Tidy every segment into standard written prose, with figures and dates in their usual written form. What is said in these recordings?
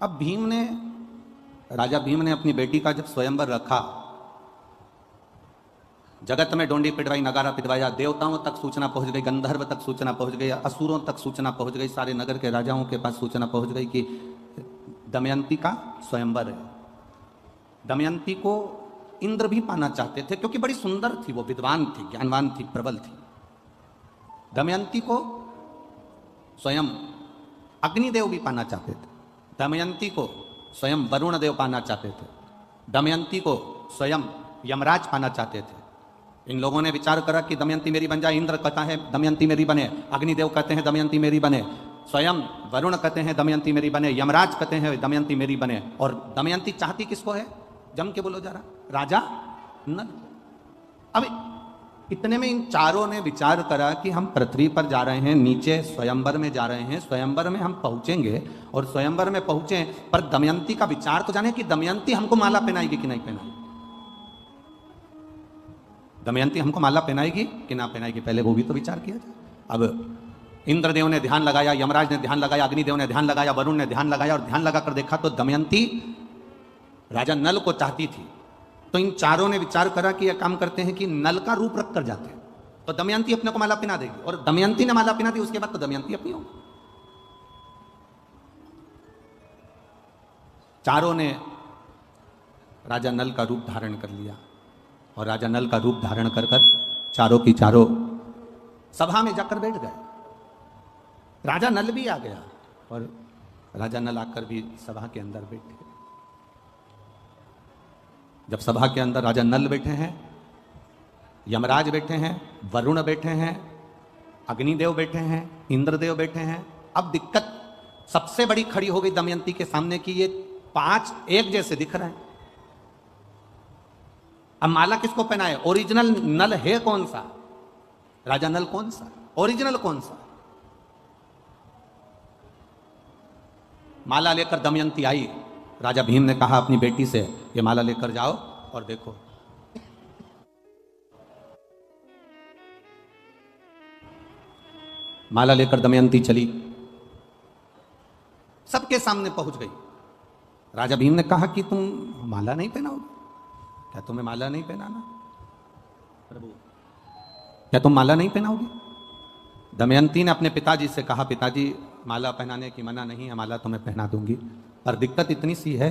अब राजा भीम ने अपनी बेटी का जब स्वयंवर रखा, जगत में डोंडी पिटवाई, नगारा पिटवाया, देवताओं तक सूचना पहुंच गई, गंधर्व तक सूचना पहुंच गई, असुरों तक सूचना पहुंच गई, सारे नगर के राजाओं के पास सूचना पहुंच गई कि दमयंती का स्वयंवर है। दमयंती को इंद्र भी पाना चाहते थे क्योंकि बड़ी सुंदर थी, वो विद्वान थी, ज्ञानवान थी, प्रबल थी। दमयंती को स्वयं अग्निदेव भी पाना चाहते थे, दमयंती को स्वयं वरुण देव पाना चाहते थे, दमयंती को स्वयं यमराज पाना चाहते थे। इन लोगों ने विचार करा कि दमयंती मेरी बन जाए। इंद्र कहता है दमयंती मेरी बने, अग्निदेव कहते हैं दमयंती मेरी बने, स्वयं वरुण कहते हैं दमयंती मेरी बने, यमराज कहते हैं दमयंती मेरी बने। और दमयंती चाहती किसको है? जम के बोलो जरा, राजा नल। अब इतने में इन चारों ने विचार करा कि हम पृथ्वी पर जा रहे हैं, नीचे स्वयंवर में जा रहे हैं, स्वयंवर में हम पहुंचेंगे और स्वयंवर में पहुंचे पर दमयंती का विचार तो जाने कि दमयंती हमको माला पहनाएगी कि नहीं पहनाएगी, दमयंती हमको माला पहनाएगी कि ना पहनाएगी, पहले वो भी तो विचार किया जाए। अब इंद्रदेव ने ध्यान लगाया, यमराज ने ध्यान लगाया, अग्निदेव ने ध्यान लगाया, वरुण ने ध्यान लगाया और ध्यान लगाकर देखा तो दमयंती राजा नल को चाहती थी। तो इन चारों ने विचार करा कि यह काम करते हैं कि नल का रूप रख कर जाते हैं तो दमयंती अपने को माला पहना देगी, और दमयंती ने माला पहना दी, उसके बाद तो दमयंती अपनी होगी। चारों ने राजा नल का रूप धारण कर लिया और राजा नल का रूप धारण कर चारों की चारों सभा में जाकर बैठ गए। राजा नल भी आ गया और राजा नल आकर भी सभा के अंदर बैठे। जब सभा के अंदर राजा नल बैठे हैं, यमराज बैठे हैं, वरुण बैठे हैं, अग्निदेव बैठे हैं, इंद्रदेव बैठे हैं, अब दिक्कत सबसे बड़ी खड़ी हो गई दमयंती के सामने कि ये पांच एक जैसे दिख रहे हैं। अब माला किसको पहनाए? ओरिजिनल नल है कौन सा? राजा नल कौन सा? ओरिजिनल कौन सा? माला लेकर दमयंती आई। राजा भीम ने कहा अपनी बेटी से, ये माला लेकर जाओ और देखो। माला लेकर दमयंती चली, सबके सामने पहुंच गई। राजा भीम ने कहा कि तुम माला नहीं पहनाओगे? क्या तुम्हें माला नहीं पहनाना? प्रभु, क्या तुम माला नहीं पहनाओगे? दमयंती ने अपने पिताजी से कहा, पिताजी माला पहनाने की मना नहीं है, माला तुम्हें पहना दूंगी। पर दिक्कत इतनी सी है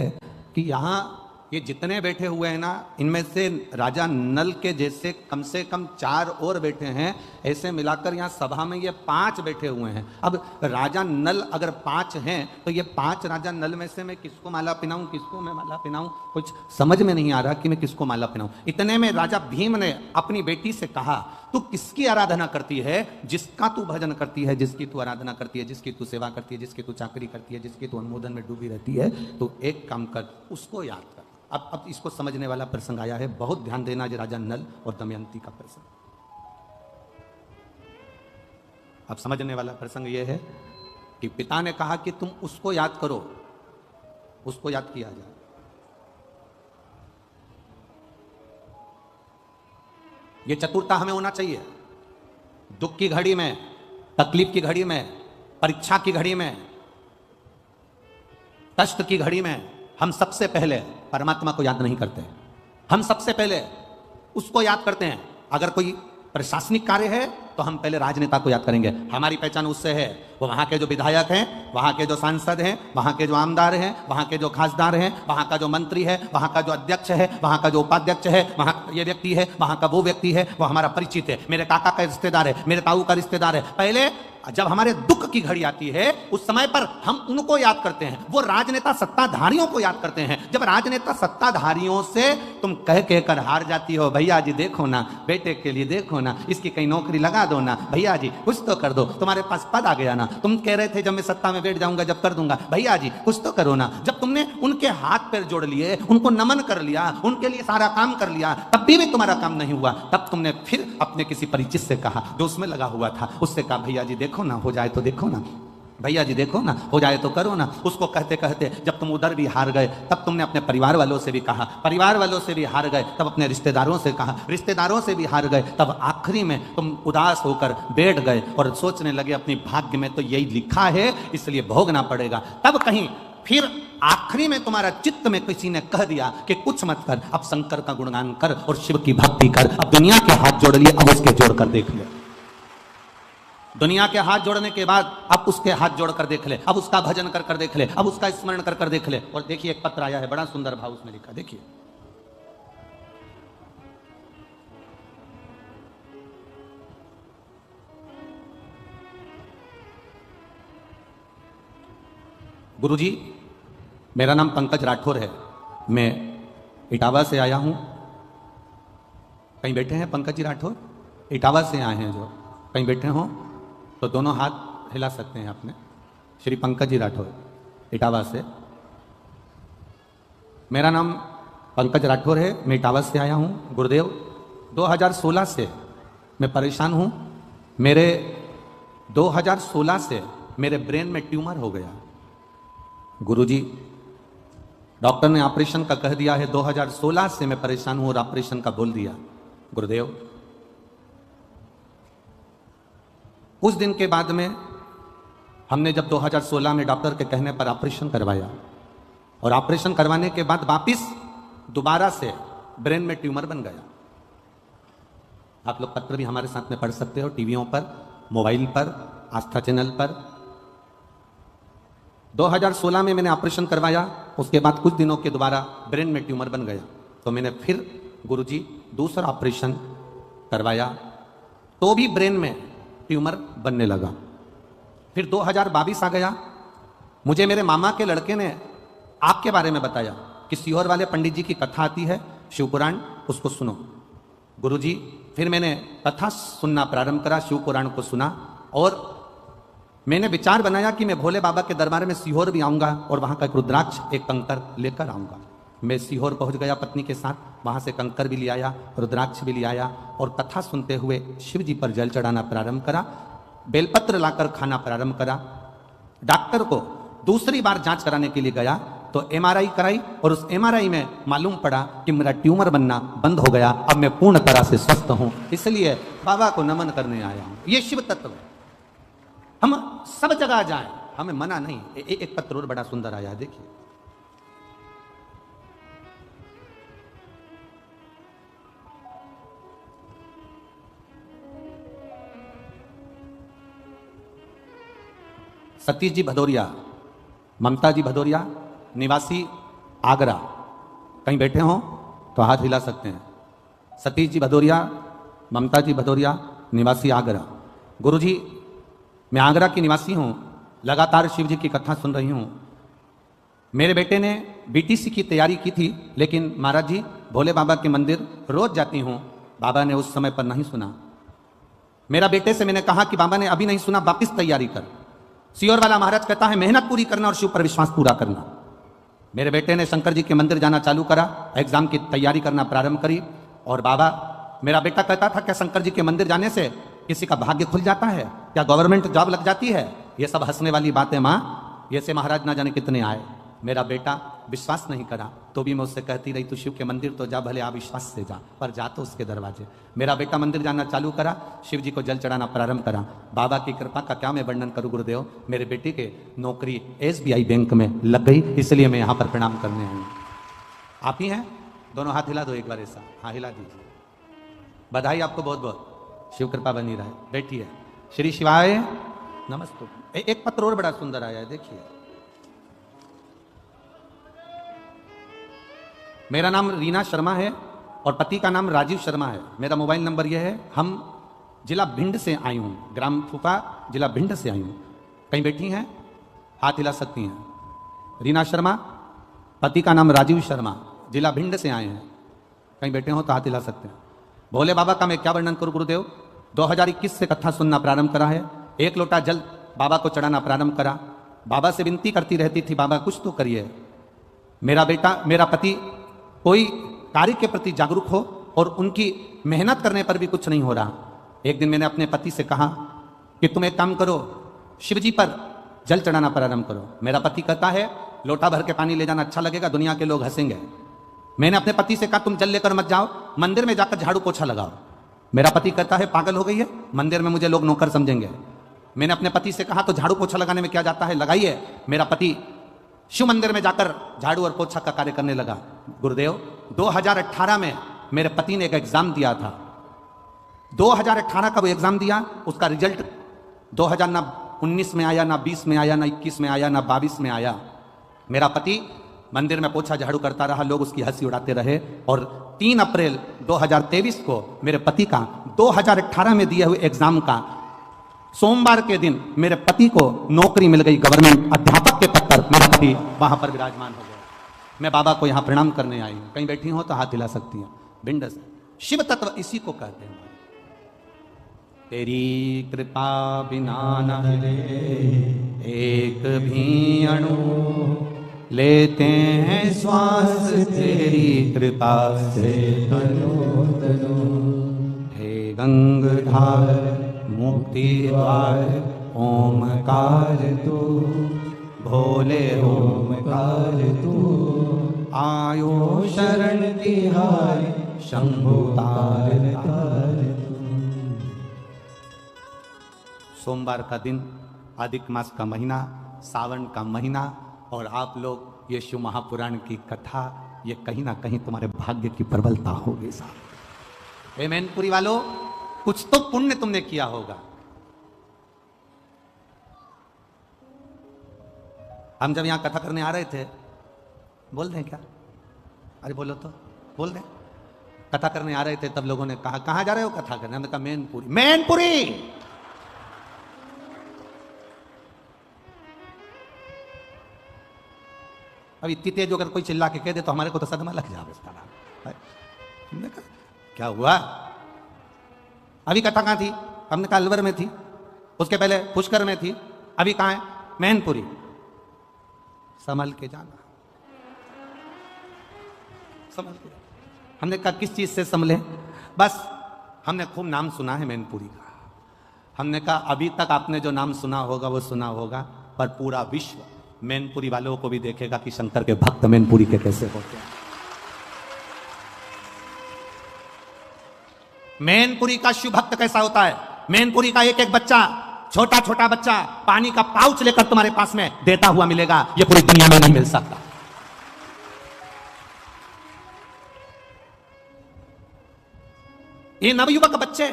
कि यहाँ ये जितने बैठे हुए हैं ना, इनमें से राजा नल के जैसे कम से कम 4 और बैठे हैं, ऐसे मिलाकर यहाँ सभा में ये 5 बैठे हुए हैं। अब राजा नल अगर 5 हैं तो ये 5 राजा नल में से मैं किसको माला पहनाऊं, किसको मैं माला पहनाऊं? कुछ समझ में नहीं आ रहा कि मैं किसको माला पहनाऊं। इतने में राजा भीम ने अपनी बेटी से कहा, तू किसकी आराधना करती है? जिसका तू भजन करती है, जिसकी तू आराधना करती है, जिसकी तू सेवा करती है, जिसकी तू चाकरी करती है, जिसकी तू अनुमोदन में डूबी रहती है, तो एक काम कर, उसको याद कर। अब इसको समझने वाला प्रसंग आया है, बहुत ध्यान देना, जो राजा नल और दमयंती का प्रसंग। अब समझने वाला प्रसंग यह है कि पिता ने कहा कि तुम उसको याद करो, उसको याद किया जाए। यह चतुरता हमें होना चाहिए। दुख की घड़ी में, तकलीफ की घड़ी में, परीक्षा की घड़ी में, कष्ट की घड़ी में हम सबसे पहले परमात्मा को याद नहीं करते, हम सबसे पहले उसको याद करते हैं। अगर कोई प्रशासनिक कार्य है तो हम पहले राजनेता को याद करेंगे, हमारी पहचान उससे है। वो वहाँ के जो विधायक हैं, वहाँ के जो सांसद हैं, वहाँ के जो आमदार हैं, वहाँ के जो खासदार हैं, वहाँ का जो मंत्री है, वहाँ का जो अध्यक्ष है, वहाँ का जो उपाध्यक्ष है, वहाँ ये व्यक्ति है, वहाँ का वो व्यक्ति है, वो हमारा परिचित है, मेरे काका का रिश्तेदार है, मेरे ताऊ का रिश्तेदार है। पहले जब हमारे दुख की घड़ी आती है उस समय पर हम उनको याद करते हैं, वो राजनेता सत्ताधारियों को याद करते हैं। जब राजनेता सत्ताधारियों से तुम कह कर हार जाती हो, भैया जी देखो ना, बेटे के लिए देखो ना, इसकी कहीं नौकरी लगा दो ना, भैया जी कुछ तो कर दो, तुम्हारे पास पद आ गया ना, तुम कह रहे थे जब मैं सत्ता में बैठ जाऊंगा जब कर दूंगा, भैया जी कुछ तो करो ना। जब तुमने उनके हाथ पैर जोड़ लिए, उनको नमन कर लिया, उनके लिए सारा काम कर लिया, तब भी तुम्हारा काम नहीं हुआ, तब तुमने फिर अपने किसी परिचित से कहा, जो उसमें लगा हुआ था, उससे कहा, भैया जी देखो ना, हो जाए तो देखो ना, भैया जी देखो ना, हो जाए तो करो ना। उसको कहते कहते जब तुम उधर भी हार गए, तब तुमने अपने परिवार वालों से भी कहा, परिवार वालों से भी हार गए, तब अपने रिश्तेदारों से कहा, रिश्तेदारों से भी हार गए, तब आखिरी में तुम उदास होकर बैठ गए और सोचने लगे अपनी भाग्य में तो यही लिखा है, इसलिए भोगना पड़ेगा। तब कहीं फिर आखिरी में तुम्हारा चित्त में किसी ने कह दिया कि कुछ मत कर, अब शंकर का गुणगान कर और शिव की भक्ति कर। अब दुनिया के हाथ जोड़ लिए, अब उसके जोड़ कर देख ले। दुनिया के हाथ जोड़ने के बाद अब उसके हाथ जोड़ कर देख ले, अब उसका भजन कर कर देख ले, अब उसका स्मरण कर कर देख ले। और देखिए एक पत्र आया है, बड़ा सुंदर भाव उसमें लिखा, देखिए। गुरुजी, मेरा नाम पंकज राठौर है, मैं इटावा से आया हूं। कहीं बैठे हैं पंकज जी राठौर? इटावा से आए हैं जो, कहीं बैठे हो तो दोनों हाथ हिला सकते हैं अपने। श्री पंकज जी राठौर, इटावा से। मेरा नाम पंकज राठौर है, मैं इटावा से आया हूं। गुरुदेव, 2016 से मैं परेशान हूं। मेरे 2016 से मेरे ब्रेन में ट्यूमर हो गया। गुरुजी, डॉक्टर ने ऑपरेशन का कह दिया है, 2016 से मैं परेशान हूं और ऑपरेशन का बोल दिया। गुरुदेव, कुछ दिन के बाद में हमने जब 2016 में डॉक्टर के कहने पर ऑपरेशन करवाया और ऑपरेशन करवाने के बाद वापिस दोबारा से ब्रेन में ट्यूमर बन गया। आप लोग पत्र भी हमारे साथ में पढ़ सकते हो, टीवियों पर, मोबाइल पर, आस्था चैनल पर। 2016 में मैंने ऑपरेशन करवाया, उसके बाद कुछ दिनों के दोबारा ब्रेन में ट्यूमर बन गया। तो मैंने फिर गुरुजी दूसरा ऑपरेशन करवाया, तो भी ब्रेन में ट्यूमर बनने लगा। फिर 2022 आ गया, मुझे मेरे मामा के लड़के ने आपके बारे में बताया कि सीहोर वाले पंडित जी की कथा आती है, शिव पुराण, उसको सुनो। गुरुजी, फिर मैंने कथा सुनना प्रारंभ करा, शिव पुराण को सुना और मैंने विचार बनाया कि मैं भोले बाबा के दरबार में सीहोर भी आऊंगा और वहां का एक रुद्राक्ष, एक कंकर लेकर आऊंगा। मैं सीहोर पहुंच गया पत्नी के साथ, वहां से कंकर भी ले आया, रुद्राक्ष भी ले आया और कथा सुनते हुए शिव जी पर जल चढ़ाना प्रारंभ करा, बेलपत्र लाकर खाना प्रारंभ करा। डॉक्टर को दूसरी बार जांच कराने के लिए गया तो एमआरआई कराई और उस एमआरआई में मालूम पड़ा कि मेरा ट्यूमर बनना बंद हो गया। अब मैं पूर्ण तरह से स्वस्थ हूं, इसलिए बाबा को नमन करने आया हूं। ये शिव तत्व है। हम सब जगह जाएं, हमें मना नहीं। एक पत्र और बड़ा सुंदर आया है, देखिए। सतीश जी भदौरिया, ममता जी भदौरिया, निवासी आगरा। कहीं बैठे हो तो हाथ हिला सकते हैं। सतीश जी भदौरिया, ममता जी भदौरिया, निवासी आगरा। गुरुजी, मैं आगरा की निवासी हूं, लगातार शिव जी की कथा सुन रही हूं। मेरे बेटे ने बीटीसी की तैयारी की थी, लेकिन महाराज जी, भोले बाबा के मंदिर रोज जाती हूं, बाबा ने उस समय पर नहीं सुना। मेरा बेटे से मैंने कहा कि बाबा ने अभी नहीं सुना, वापिस तैयारी कर। सीहोर वाला महाराज कहता है मेहनत पूरी करना और शिव पर विश्वास पूरा करना। मेरे बेटे ने शंकर जी के मंदिर जाना चालू करा, एग्जाम की तैयारी करना प्रारंभ करी और बाबा, मेरा बेटा कहता था क्या शंकर जी के मंदिर जाने से किसी का भाग्य खुल जाता है, क्या गवर्नमेंट जॉब लग जाती है? ये सब हंसने वाली बातें माँ, ये से महाराज ना जाने कितने आए। मेरा बेटा विश्वास नहीं करा, तो भी मैं उससे कहती रही तू शिव के मंदिर तो जा, भले अविश्वास से जा, पर जा तो उसके दरवाजे। मेरा बेटा मंदिर जाना चालू करा, शिव जी को जल चढ़ाना प्रारंभ करा। बाबा की कृपा का क्या मैं वर्णन करूं गुरुदेव। मेरे बेटे के नौकरी SBI बैंक में लग गई, इसलिए मैं यहाँ पर प्रणाम करने आई हूँ। आप ही हैं? दोनों हाथ हिला दो एक बार ऐसा, हाँ हिला दीजिए। बधाई आपको बहुत बहुत, शिव कृपा बनी रहे। बैठिए। श्री शिवाय नमस्ते। एक पत्र और बड़ा सुंदर आया है, देखिए। मेरा नाम रीना शर्मा है और पति का नाम राजीव शर्मा है। मेरा मोबाइल नंबर यह है। हम जिला भिंड से आई हूँ, ग्राम फूफा, जिला भिंड से आई हूँ। कहीं बैठी हैं? हाथ हिला सकती हैं। रीना शर्मा, पति का नाम राजीव शर्मा, जिला भिंड से आए हैं। कहीं बैठे हो तो हाथ हिला सकते हैं। भोले बाबा का मैं क्या वर्णन करूं गुरुदेव। 2021 से कथा सुनना प्रारंभ करा है। एक लोटा जल बाबा को चढ़ाना प्रारंभ करा। बाबा से विनती करती रहती थी, बाबा कुछ तो करिए। मेरा बेटा, मेरा पति कोई कार्य के प्रति जागरूक हो और उनकी मेहनत करने पर भी कुछ नहीं हो रहा। एक दिन मैंने अपने पति से कहा कि तुम एक काम करो, शिव जी पर जल चढ़ाना प्रारंभ करो। मेरा पति कहता है लोटा भर के पानी ले जाना अच्छा लगेगा, दुनिया के लोग हंसेंगे। मैंने अपने पति से कहा तुम जल लेकर मत जाओ, मंदिर में जाकर झाड़ू पोछा लगाओ। मेरा पति कहता है पागल हो गई है, मंदिर में मुझे लोग नौकर समझेंगे। मैंने अपने पति से कहा तो झाड़ू पोछा लगाने में क्या जाता है, लगाइए। मेरा पति शिव मंदिर में जाकर झाड़ू और पोछा का कार्य करने लगा। गुरुदेव 2018 में मेरे पति ने एक एग्जाम दिया था। 2018 का वो एग्जाम दिया, उसका रिजल्ट 2019 में आया, ना 20 में आया, ना 21 में आया, ना 22 में आया। मेरा पति मंदिर में पोछा झाड़ू करता रहा, लोग उसकी हंसी उड़ाते रहे। और 3 अप्रैल 2023 को मेरे पति का 2018 में दिए हुए एग्जाम का सोमवार के दिन मेरे पति को नौकरी मिल गई, गवर्नमेंट अध्यापक के पद पर मेरा पति वहां पर विराजमान हो गया। मैं बाबा को यहां प्रणाम करने आई हूं। कहीं बैठी हो तो हाथ हिला सकती हैं। भिंड से शिव तत्व इसी को कहते हैं। तेरी कृपा बिना न हिले एक भी अणु, लेते हैं श्वास तेरी कृपा से तनो तनो। हे गंगाधार मुक्ति द्वार ओमकार तू, भोले ओमकार तू। आयो शरण तिहारी शंभु तार तार तू। सोमवार का दिन, अधिक मास का महीना, सावन का महीना, और आप लोग ये शिव महापुराण की कथा, ये कहीं ना कहीं तुम्हारे भाग्य की प्रबलता होगी साहब। हे मैनपुरी वालों, कुछ तो पुण्य तुमने किया होगा। हम जब यहां कथा करने आ रहे थे, बोल दें क्या? अरे बोलो तो, बोल दें। कथा करने आ रहे थे तब लोगों ने कहा कहां जा रहे हो कथा करने? हमने कहा मैनपुरी। मैनपुरी अब इतनी तेज अगर कोई चिल्ला के कह दे तो हमारे को तो सदमा लग जाए। हमने कहा क्या हुआ? अभी कथा कहां थी? हमने कहा अलवर में थी, उसके पहले पुष्कर में थी, अभी कहां है? मैनपुरी। संभल के जाना, संभल के। हमने कहा किस चीज से संभले? बस हमने खूब नाम सुना है मैनपुरी का। हमने कहा अभी तक आपने जो नाम सुना होगा वो सुना होगा, पर पूरा विश्व मैनपुरी वालों को भी देखेगा कि शंकर के भक्त मैनपुरी के कैसे होते हैं। मैनपुरी का शिव भक्त कैसा होता है? मैनपुरी का एक एक बच्चा, छोटा छोटा बच्चा पानी का पाउच लेकर तुम्हारे पास में देता हुआ मिलेगा। ये पूरी दुनिया में नहीं मिल सकता। ये नवयुवक बच्चे,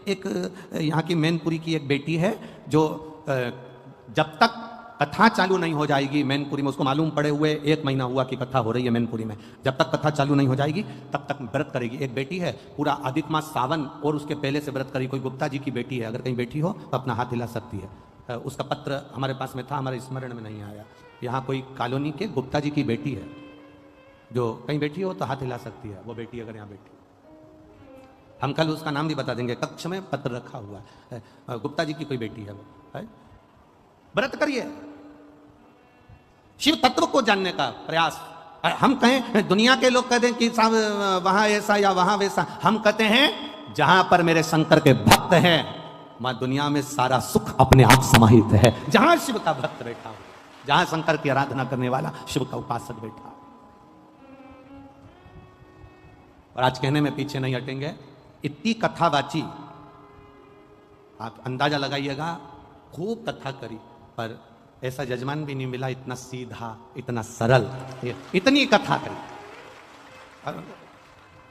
एक यहां की मैनपुरी की एक बेटी है जो जब तक कथा चालू नहीं हो जाएगी मैनपुरी में, उसको मालूम पड़े हुए 1 महीना हुआ कि कथा हो रही है मैनपुरी में, जब तक कथा चालू नहीं हो जाएगी तब तक व्रत करेगी। एक बेटी है, पूरा अधिक मास सावन और उसके पहले से व्रत करेगी। कोई गुप्ता जी की बेटी है, अगर कहीं बैठी हो तो अपना हाथ हिला सकती है। उसका पत्र हमारे पास में था, हमारे स्मरण में नहीं आया। यहाँ कोई कॉलोनी के गुप्ता जी की बेटी है, जो कहीं बैठी हो तो हाथ हिला सकती है। वो बेटी अगर यहाँ बैठी, हम कल उसका नाम भी बता देंगे, कक्ष में पत्र रखा हुआ है। गुप्ता जी की कोई बेटी है वो, है? व्रत करिए, शिव तत्व को जानने का प्रयास। हम कहें, दुनिया के लोग कहते हैं कि साहब वहां ऐसा या वहां वैसा, हम कहते हैं जहां पर मेरे शंकर के भक्त हैं वहां दुनिया में सारा सुख अपने आप समाहित है। जहां शिव का भक्त बैठा हो, जहां शंकर की आराधना करने वाला शिव का उपासक बैठा। और आज कहने में पीछे नहीं हटेंगे, इतनी कथा बाची, आप अंदाजा लगाइएगा, खूब कथा करी, पर ऐसा जजमान भी नहीं मिला इतना सीधा, इतना सरल, इतनी कथा करी।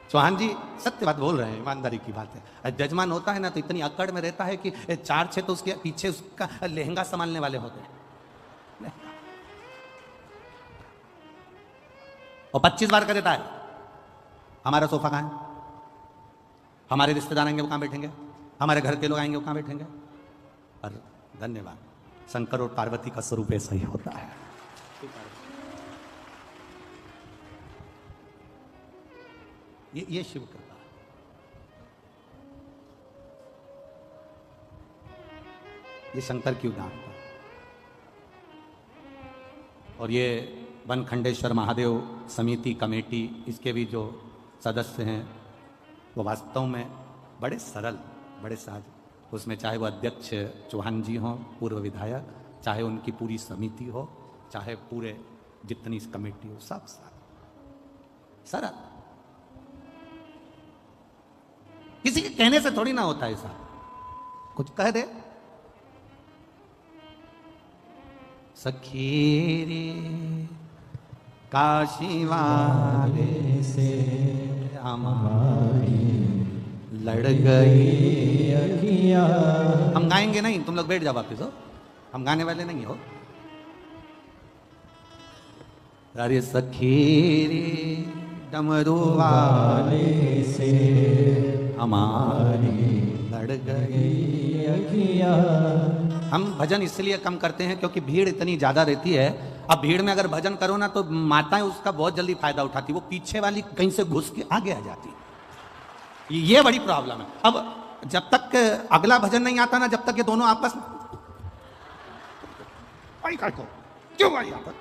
चौहान जी सत्य बात बोल रहे हैं, ईमानदारी की बात है। जजमान होता है ना तो इतनी अकड़ में रहता है कि 4-6 तो उसके पीछे उसका लहंगा संभालने वाले होते हैं, और 25 बार कर देता है हमारा सोफा कहां है, हमारे रिश्तेदार आएंगे वो कहां बैठेंगे, हमारे घर के लोग आएंगे वो कहां बैठेंगे। और धन्यवाद, शंकर और पार्वती का स्वरूप ऐसा ही होता है। ये शिव कृपा, ये शंकर की उदाहरणता। और ये वनखंडेश्वर महादेव समिति कमेटी, इसके भी जो सदस्य हैं वो वास्तव में बड़े सरल, बड़े सहज। उसमें चाहे वो अध्यक्ष चौहान जी हों, पूर्व विधायक, चाहे उनकी पूरी समिति हो, चाहे पूरे जितनी कमेटी हो, सब सरल। किसी के कहने से थोड़ी ना होता है ऐसा, कुछ कह दे। सखी रे काशी वाले से हमारी लड़ गई अखियां। हम गाएंगे नहीं, तुम लोग बैठ जाओ वापिस हो, हम गाने वाले नहीं हो। अरे सखी रे डमरू वाले से हमारी लड़ गई अखियां। हम भजन इसलिए कम करते हैं क्योंकि भीड़ इतनी ज्यादा रहती है। अब भीड़ में अगर भजन करो ना तो माताएं उसका बहुत जल्दी फायदा उठाती, वो पीछे वाली कहीं से घुस के आगे आ जाती। ये बड़ी प्रॉब्लम है। अब जब तक अगला भजन नहीं आता ना, जब तक ये दोनों आपस में क्यों भाई यहाँ पर,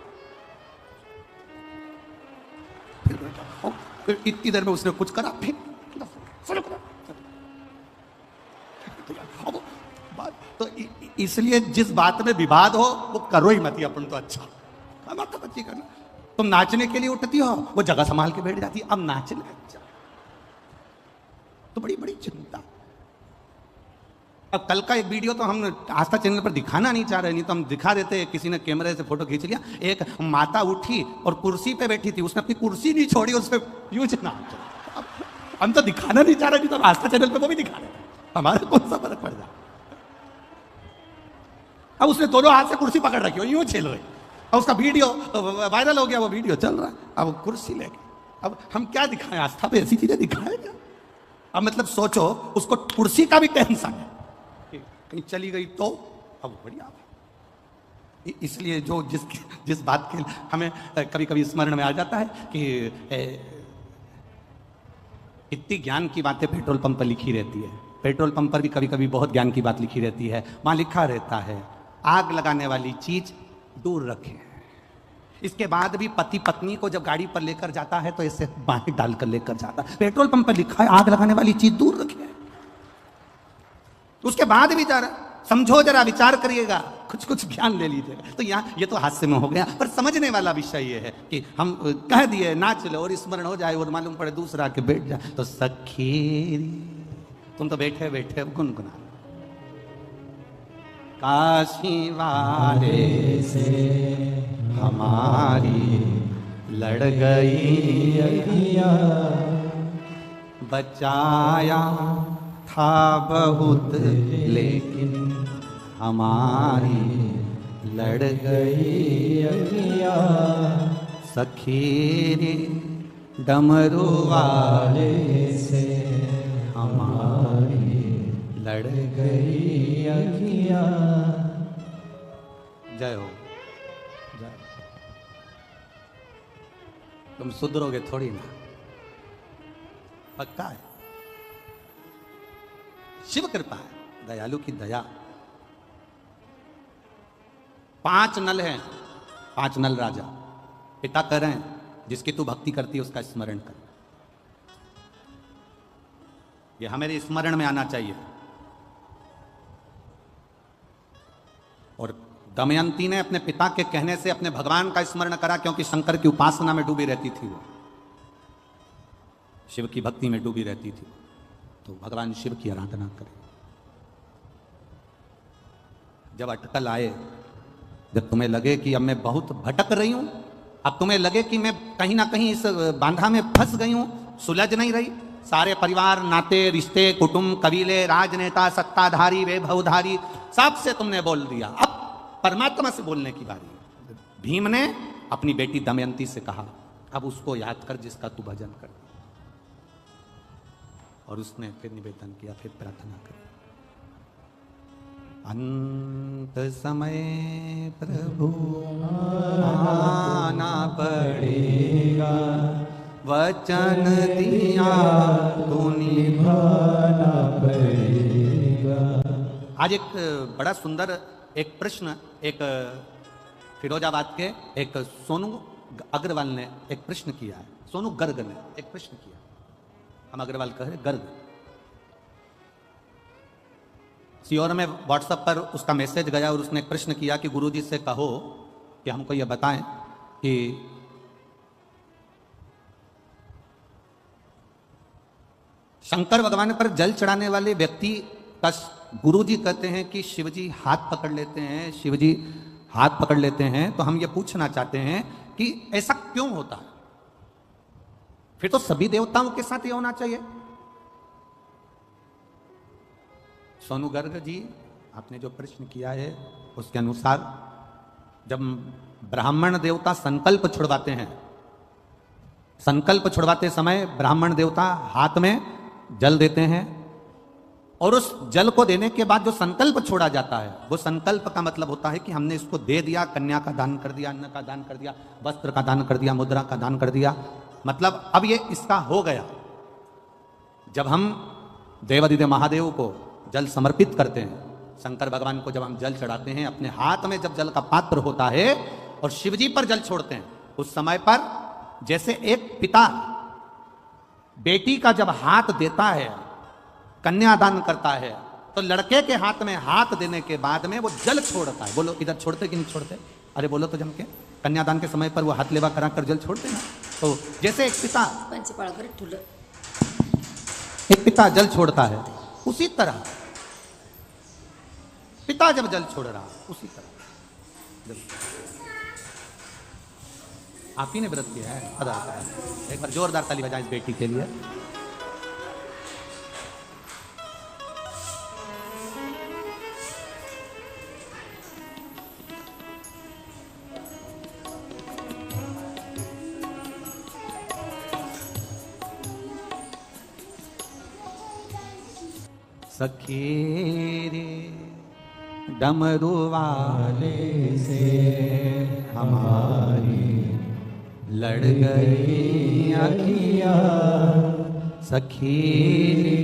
फिर इतनी देर में उसने कुछ करा, फिर तो इसलिए जिस बात में विवाद हो वो करो ही मत, अपन तो अच्छा तो बच्ची करना। तुम नाचने के लिए उठती हो, वो जगह संभाल के बैठ जाती है। अब नाचने अच्छा तो बड़ी बड़ी चिंता। अब कल का एक वीडियो तो हम आस्था चैनल पर दिखाना नहीं चाह रहे, नहीं तो हम दिखा देते। किसी ने कैमरे से फोटो खींच लिया। एक माता उठी और कुर्सी पे बैठी थी, उसने अपनी कुर्सी नहीं छोड़ी, उस पर यूज ना। हम तो दिखाना नहीं चाह रहे, नहीं तो आस्था चैनल पे वो भी दिखा रहे, हमारे कौन सा फर्क पड़ जाए। अब उसने दोनों हाथ से कुर्सी पकड़ रखी हो, यूं छेल रही, और उसका वीडियो वायरल हो गया, वो वीडियो चल रहा है। अब कुर्सी लेके अब हम क्या दिखाएं, आस्था पे ऐसी चीजें दिखाएं क्या? अब मतलब सोचो, उसको कुर्सी का भी टेंशन है, कहीं चली गई तो। अब बढ़िया, इसलिए जो जिस बात के हमें कभी कभी स्मरण में आ जाता है कि इतनी ज्ञान की बातें पेट्रोल पंप पर लिखी रहती है। पेट्रोल पंप पर भी कभी कभी बहुत ज्ञान की बात लिखी रहती है। वहां लिखा रहता है आग लगाने वाली चीज दूर रखें। इसके बाद भी पति पत्नी को जब गाड़ी पर लेकर जाता है तो ऐसे बाहें डालकर लेकर जाता है। पेट्रोल पंप पर लिखा है आग लगाने वाली चीज दूर रखें। उसके बाद भी जरा समझो, जरा विचार करिएगा, कुछ कुछ ज्ञान ले लीजिएगा। तो यहाँ ये तो हास्य में हो गया, पर समझने वाला विषय ये है कि हम कह दिए नाच लो और स्मरण हो जाए और मालूम पड़े दूसरा के बैठ जाए तो सखी तुम तो बैठे बैठे गुनगुना। काशी वाले से हमारी लड़ गई अखियां, बचाया था बहुत लेकिन हमारी लड़ गई अखियां। सखी रे डमरू वाले से हमारी लड़ गई अखियां। जय हो, जय। तुम सुधरोगे थोड़ी ना, पक्का है। शिव कृपा है, दयालु की दया। 5 नल हैं, 5 नल राजा। पिता कह रहे हैं जिसकी तू भक्ति करती है उसका स्मरण कर। ये हमारे स्मरण में आना चाहिए। और दमयंती ने अपने पिता के कहने से अपने भगवान का स्मरण करा, क्योंकि शंकर की उपासना में डूबी रहती थी वो, शिव की भक्ति में डूबी रहती थी। तो भगवान शिव की आराधना करें। जब अटकल आए, जब तुम्हें लगे कि अब मैं बहुत भटक रही हूं, अब तुम्हें लगे कि मैं कहीं ना कहीं इस बांधा में फंस गई हूं, सुलझ नहीं रही, सारे परिवार नाते रिश्ते कुटुंब कबीले राजनेता सत्ताधारी वैभवधारी सबसे तुमने बोल दिया, अब परमात्मा से बोलने की बारी है। भीम ने अपनी बेटी दमयंती से कहा अब उसको याद कर जिसका तू भजन कर। और उसने फिर निवेदन किया, फिर प्रार्थना करी। अंत समय प्रभु आना पड़ेगा, वचन दिया तो निभाना पड़ेगा। आज एक बड़ा सुंदर एक प्रश्न एक फिरोजाबाद के एक सोनू अग्रवाल ने एक प्रश्न किया है। सोनू गर्ग ने एक प्रश्न किया, हम अग्रवाल कह रहे गर्ग। सीओर में व्हाट्सएप पर उसका मैसेज गया और उसने एक प्रश्न किया कि गुरुजी से कहो कि हमको यह बताएं कि शंकर भगवान पर जल चढ़ाने वाले व्यक्ति का गुरुजी कहते हैं कि शिवजी हाथ पकड़ लेते हैं, शिवजी हाथ पकड़ लेते हैं तो हम ये पूछना चाहते हैं कि ऐसा क्यों होता है? फिर तो सभी देवताओं के साथ ये होना चाहिए। सोनू गर्ग जी, आपने जो प्रश्न किया है उसके अनुसार जब ब्राह्मण देवता संकल्प छुड़वाते हैं, संकल्प छुड़वाते समय ब्राह्मण देवता हाथ में जल देते हैं और उस जल को देने के बाद जो संकल्प छोड़ा जाता है वो संकल्प का मतलब होता है कि हमने इसको दे दिया, कन्या का दान कर दिया, अन्न का दान कर दिया, वस्त्र का दान कर दिया, मुद्रा का दान कर दिया, मतलब अब ये इसका हो गया। जब हम देवादिदेव महादेव को जल समर्पित करते हैं, शंकर भगवान को जब हम जल चढ़ाते हैं, अपने हाथ में जब जल का पात्र होता है और शिवजी पर जल छोड़ते हैं, उस समय पर जैसे एक पिता बेटी का जब हाथ देता है, कन्यादान करता है, तो लड़के के हाथ में हाथ देने के बाद में वो जल छोड़ता है। बोलो इधर छोड़ते कि नहीं छोड़ते? अरे बोलो तो जम के। कन्यादान के समय पर वो हाथ लेवा करा कर जल छोड़ते ना। तो जैसे एक पिता जल छोड़ता है, उसी तरह पिता जब जल छोड़ रहा उसी तरह आप ही ने व्रत किया है। एक बार जोरदार ताली बजाएं इस बेटी के लिए। सखी रे डमरू वाले से हमारी लड़ गई अखियाँ, सखी रे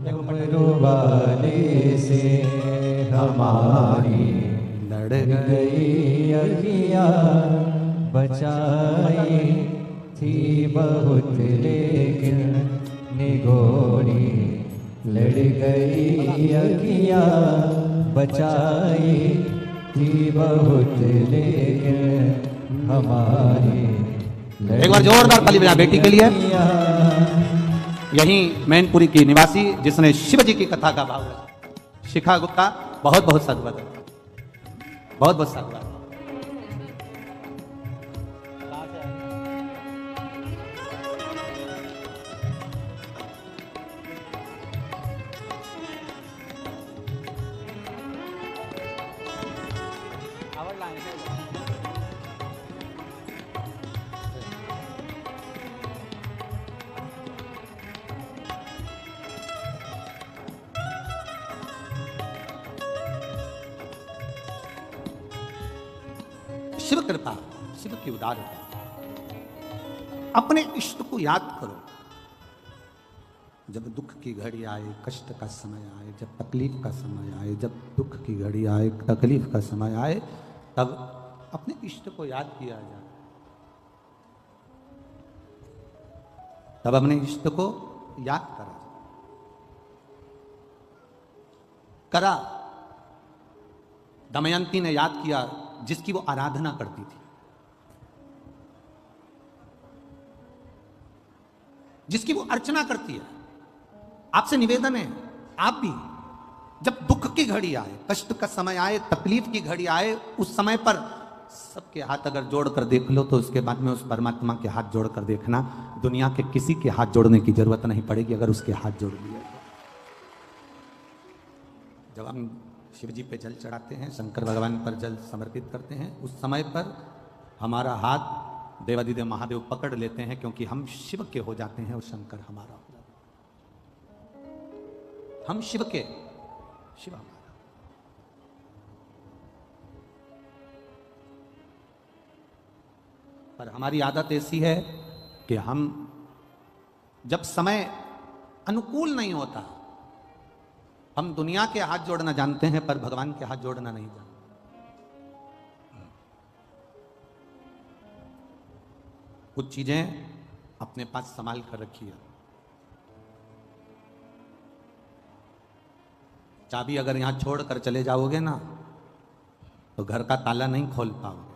डमरू वाले से हमारी लड़ गई अखियाँ, बचाई थी बहुत लेकिन निगोरी लड़ गई अखियाँ, बचाई थी बहुत लेकिन हमारी। एक बार जोरदार ताली बजा बेटी के लिए। यही मैनपुरी की निवासी जिसने शिव जी की कथा का भाव रचा, शिखा गुप्ता, बहुत बहुत साधुवाद, बहुत बहुत साधुवाद। शिव कृपा, शिव की उदारता। अपने इष्ट को याद करो। जब दुख की घड़ी आए, कष्ट का समय आए, जब तकलीफ का समय आए, जब दुख की घड़ी आए, तकलीफ का समय आए, तब अपने इष्ट को याद किया जाए। तब अपने इष्ट को याद करा करा। दमयंती ने याद किया जिसकी वो आराधना करती थी, जिसकी वो अर्चना करती है। आपसे निवेदन है, आप भी जब दुख की घड़ी आए, कष्ट का समय आए, तकलीफ की घड़ी आए, उस समय पर सबके हाथ अगर जोड़कर देख लो तो उसके बाद में उस परमात्मा के हाथ जोड़कर देखना। दुनिया के किसी के हाथ जोड़ने की जरूरत नहीं पड़ेगी अगर उसके हाथ जोड़ लिए। जब हम शिव जी पे जल चढ़ाते हैं, शंकर भगवान पर जल समर्पित करते हैं, उस समय पर हमारा हाथ देवादिदेव महादेव पकड़ लेते हैं, क्योंकि हम शिव के हो जाते हैं और शंकर हमारा हो जाता है। हम शिव के, शिव हमारा। पर हमारी आदत ऐसी है कि हम जब समय अनुकूल नहीं होता, हम दुनिया के हाथ जोड़ना जानते हैं पर भगवान के हाथ जोड़ना नहीं जानते। कुछ चीजें अपने पास संभाल कर रखिए। चाबी अगर यहां छोड़कर चले जाओगे ना तो घर का ताला नहीं खोल पाओगे।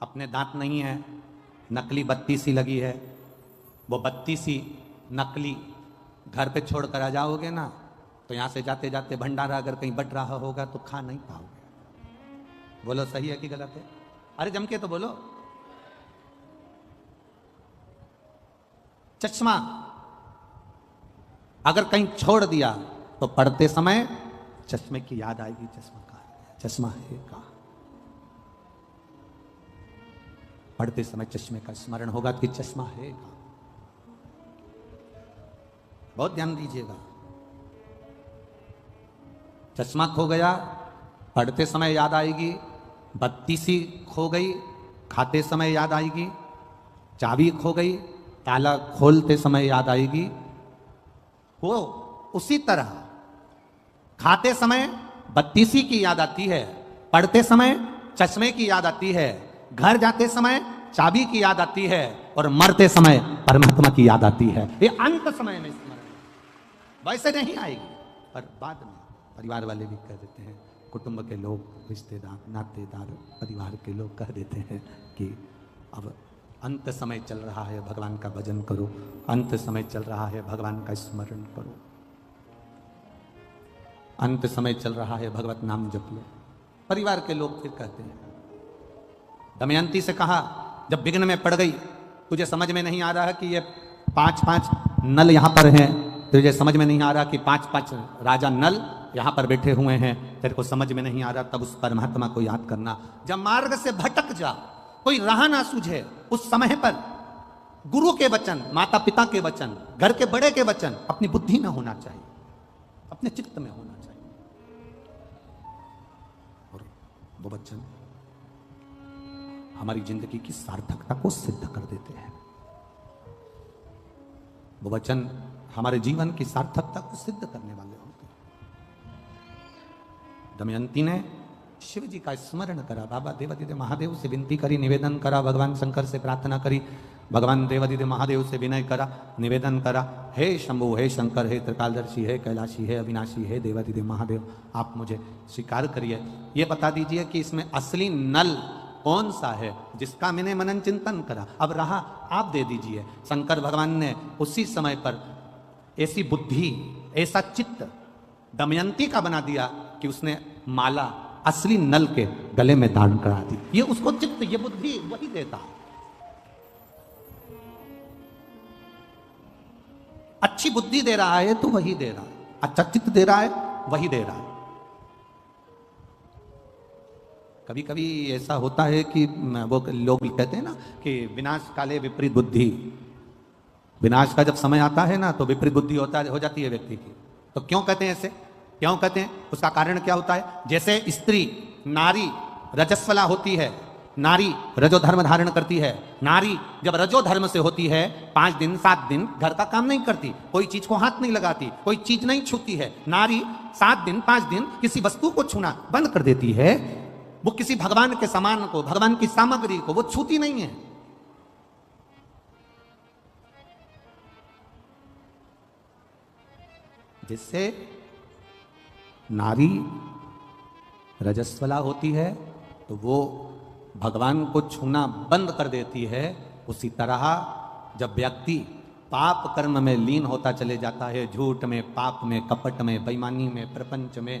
अपने दांत नहीं है, नकली बत्ती सी लगी है, वो बत्ती सी नकली घर पे छोड़ कर आ जाओगे ना तो यहां से जाते जाते भंडारा अगर कहीं बट रहा होगा तो खा नहीं पाओगे। बोलो सही है कि गलत है? अरे जम के तो बोलो। चश्मा अगर कहीं छोड़ दिया तो पढ़ते समय चश्मे की याद आएगी। चश्मा कहाँ है? चश्मा है कहाँ? पढ़ते समय चश्मे का स्मरण होगा कि चश्मा है कहाँ। बहुत ध्यान दीजिएगा। चश्मा खो गया, पढ़ते समय याद आएगी। बत्ती सी खो गई, खाते समय याद आएगी। चाबी खो गई, ताला खोलते समय याद आएगी। वो उसी तरह खाते समय बत्तीसी की याद आती है, पढ़ते समय चश्मे की याद आती है, घर जाते समय चाबी की याद आती है, और मरते समय परमात्मा की याद आती है। ये अंत समय में स्मरण वैसे नहीं आएगी, पर बाद में परिवार वाले भी कह देते हैं, कुटुंब के लोग, रिश्तेदार, नातेदार, परिवार के लोग कह देते हैं कि अब अंत समय चल रहा है, भगवान का भजन करो। अंत समय चल रहा है, भगवान का स्मरण करो। अंत समय चल रहा है, भगवत नाम जप लो। परिवार के लोग फिर कहते हैं, दमयंती से कहा जब विघ्न में पड़ गई, तुझे समझ में नहीं आ रहा कि ये 5-5 नल यहां पर हैं, तुझे समझ में नहीं आ रहा कि 5-5 राजा नल यहां पर बैठे हुए हैं, तेरे को समझ में नहीं आ रहा, तब उस परमात्मा को याद करना। जब मार्ग से भटक जा, कोई राह ना सूझे, उस समय पर गुरु के वचन, माता पिता के वचन, घर के बड़े के वचन अपनी बुद्धि में होना चाहिए, अपने चित्त में होना चाहिए, और वो वचन हमारी जिंदगी की सार्थकता को सिद्ध कर देते हैं। वो वचन हमारे जीवन की सार्थकता को सिद्ध करने वाले होते हैं। दमयंती ने शिव जी का स्मरण करा, बाबा देवादिदेव महादेव से विनती करी, निवेदन करा, भगवान शंकर से प्रार्थना करी, भगवान देवादिदेव महादेव से विनय करा, निवेदन करा, हे शंभु, हे शंकर, हे त्रिकालदर्शी, हे कैलाशी, हे अविनाशी, हे देवादिदेव महादेव, आप मुझे स्वीकार करिए। ये बता दीजिए कि इसमें असली नल कौन सा है जिसका मैंने मनन चिंतन करा। अब रहा आप दे दीजिए। शंकर भगवान ने उसी समय पर ऐसी बुद्धि, ऐसा चित्त दमयंती का बना दिया कि उसने माला असली नल के गले में धारण करा दी। ये उसको चित्त, ये बुद्धि वही देता है। अच्छी बुद्धि दे रहा है तो वही दे रहा है, अच्छा चित्त दे रहा है वही दे रहा है। कभी कभी ऐसा होता है कि वो लोग कहते हैं ना कि विनाश काले विपरीत बुद्धि, विनाश का जब समय आता है ना तो विपरीत बुद्धि हो जाती है व्यक्ति की। तो क्यों कहते हैं ऐसे, क्यों कहते हैं? उसका कारण क्या होता है? जैसे स्त्री, नारी रजस्वला होती है, नारी रजो धर्म धारण करती है। नारी जब रजो धर्म से होती है 5 दिन 7 दिन घर का काम नहीं करती, कोई चीज को हाथ नहीं लगाती, कोई चीज नहीं छूती है। नारी 7 दिन 5 दिन किसी वस्तु को छूना बंद कर देती है। वो किसी भगवान के सामान को, भगवान की सामग्री को वो छूती नहीं है। जिससे नारी रजस्वला होती है तो वो भगवान को छूना बंद कर देती है। उसी तरह जब व्यक्ति पाप कर्म में लीन होता चले जाता है, झूठ में, पाप में, कपट में, बेईमानी में, प्रपंच में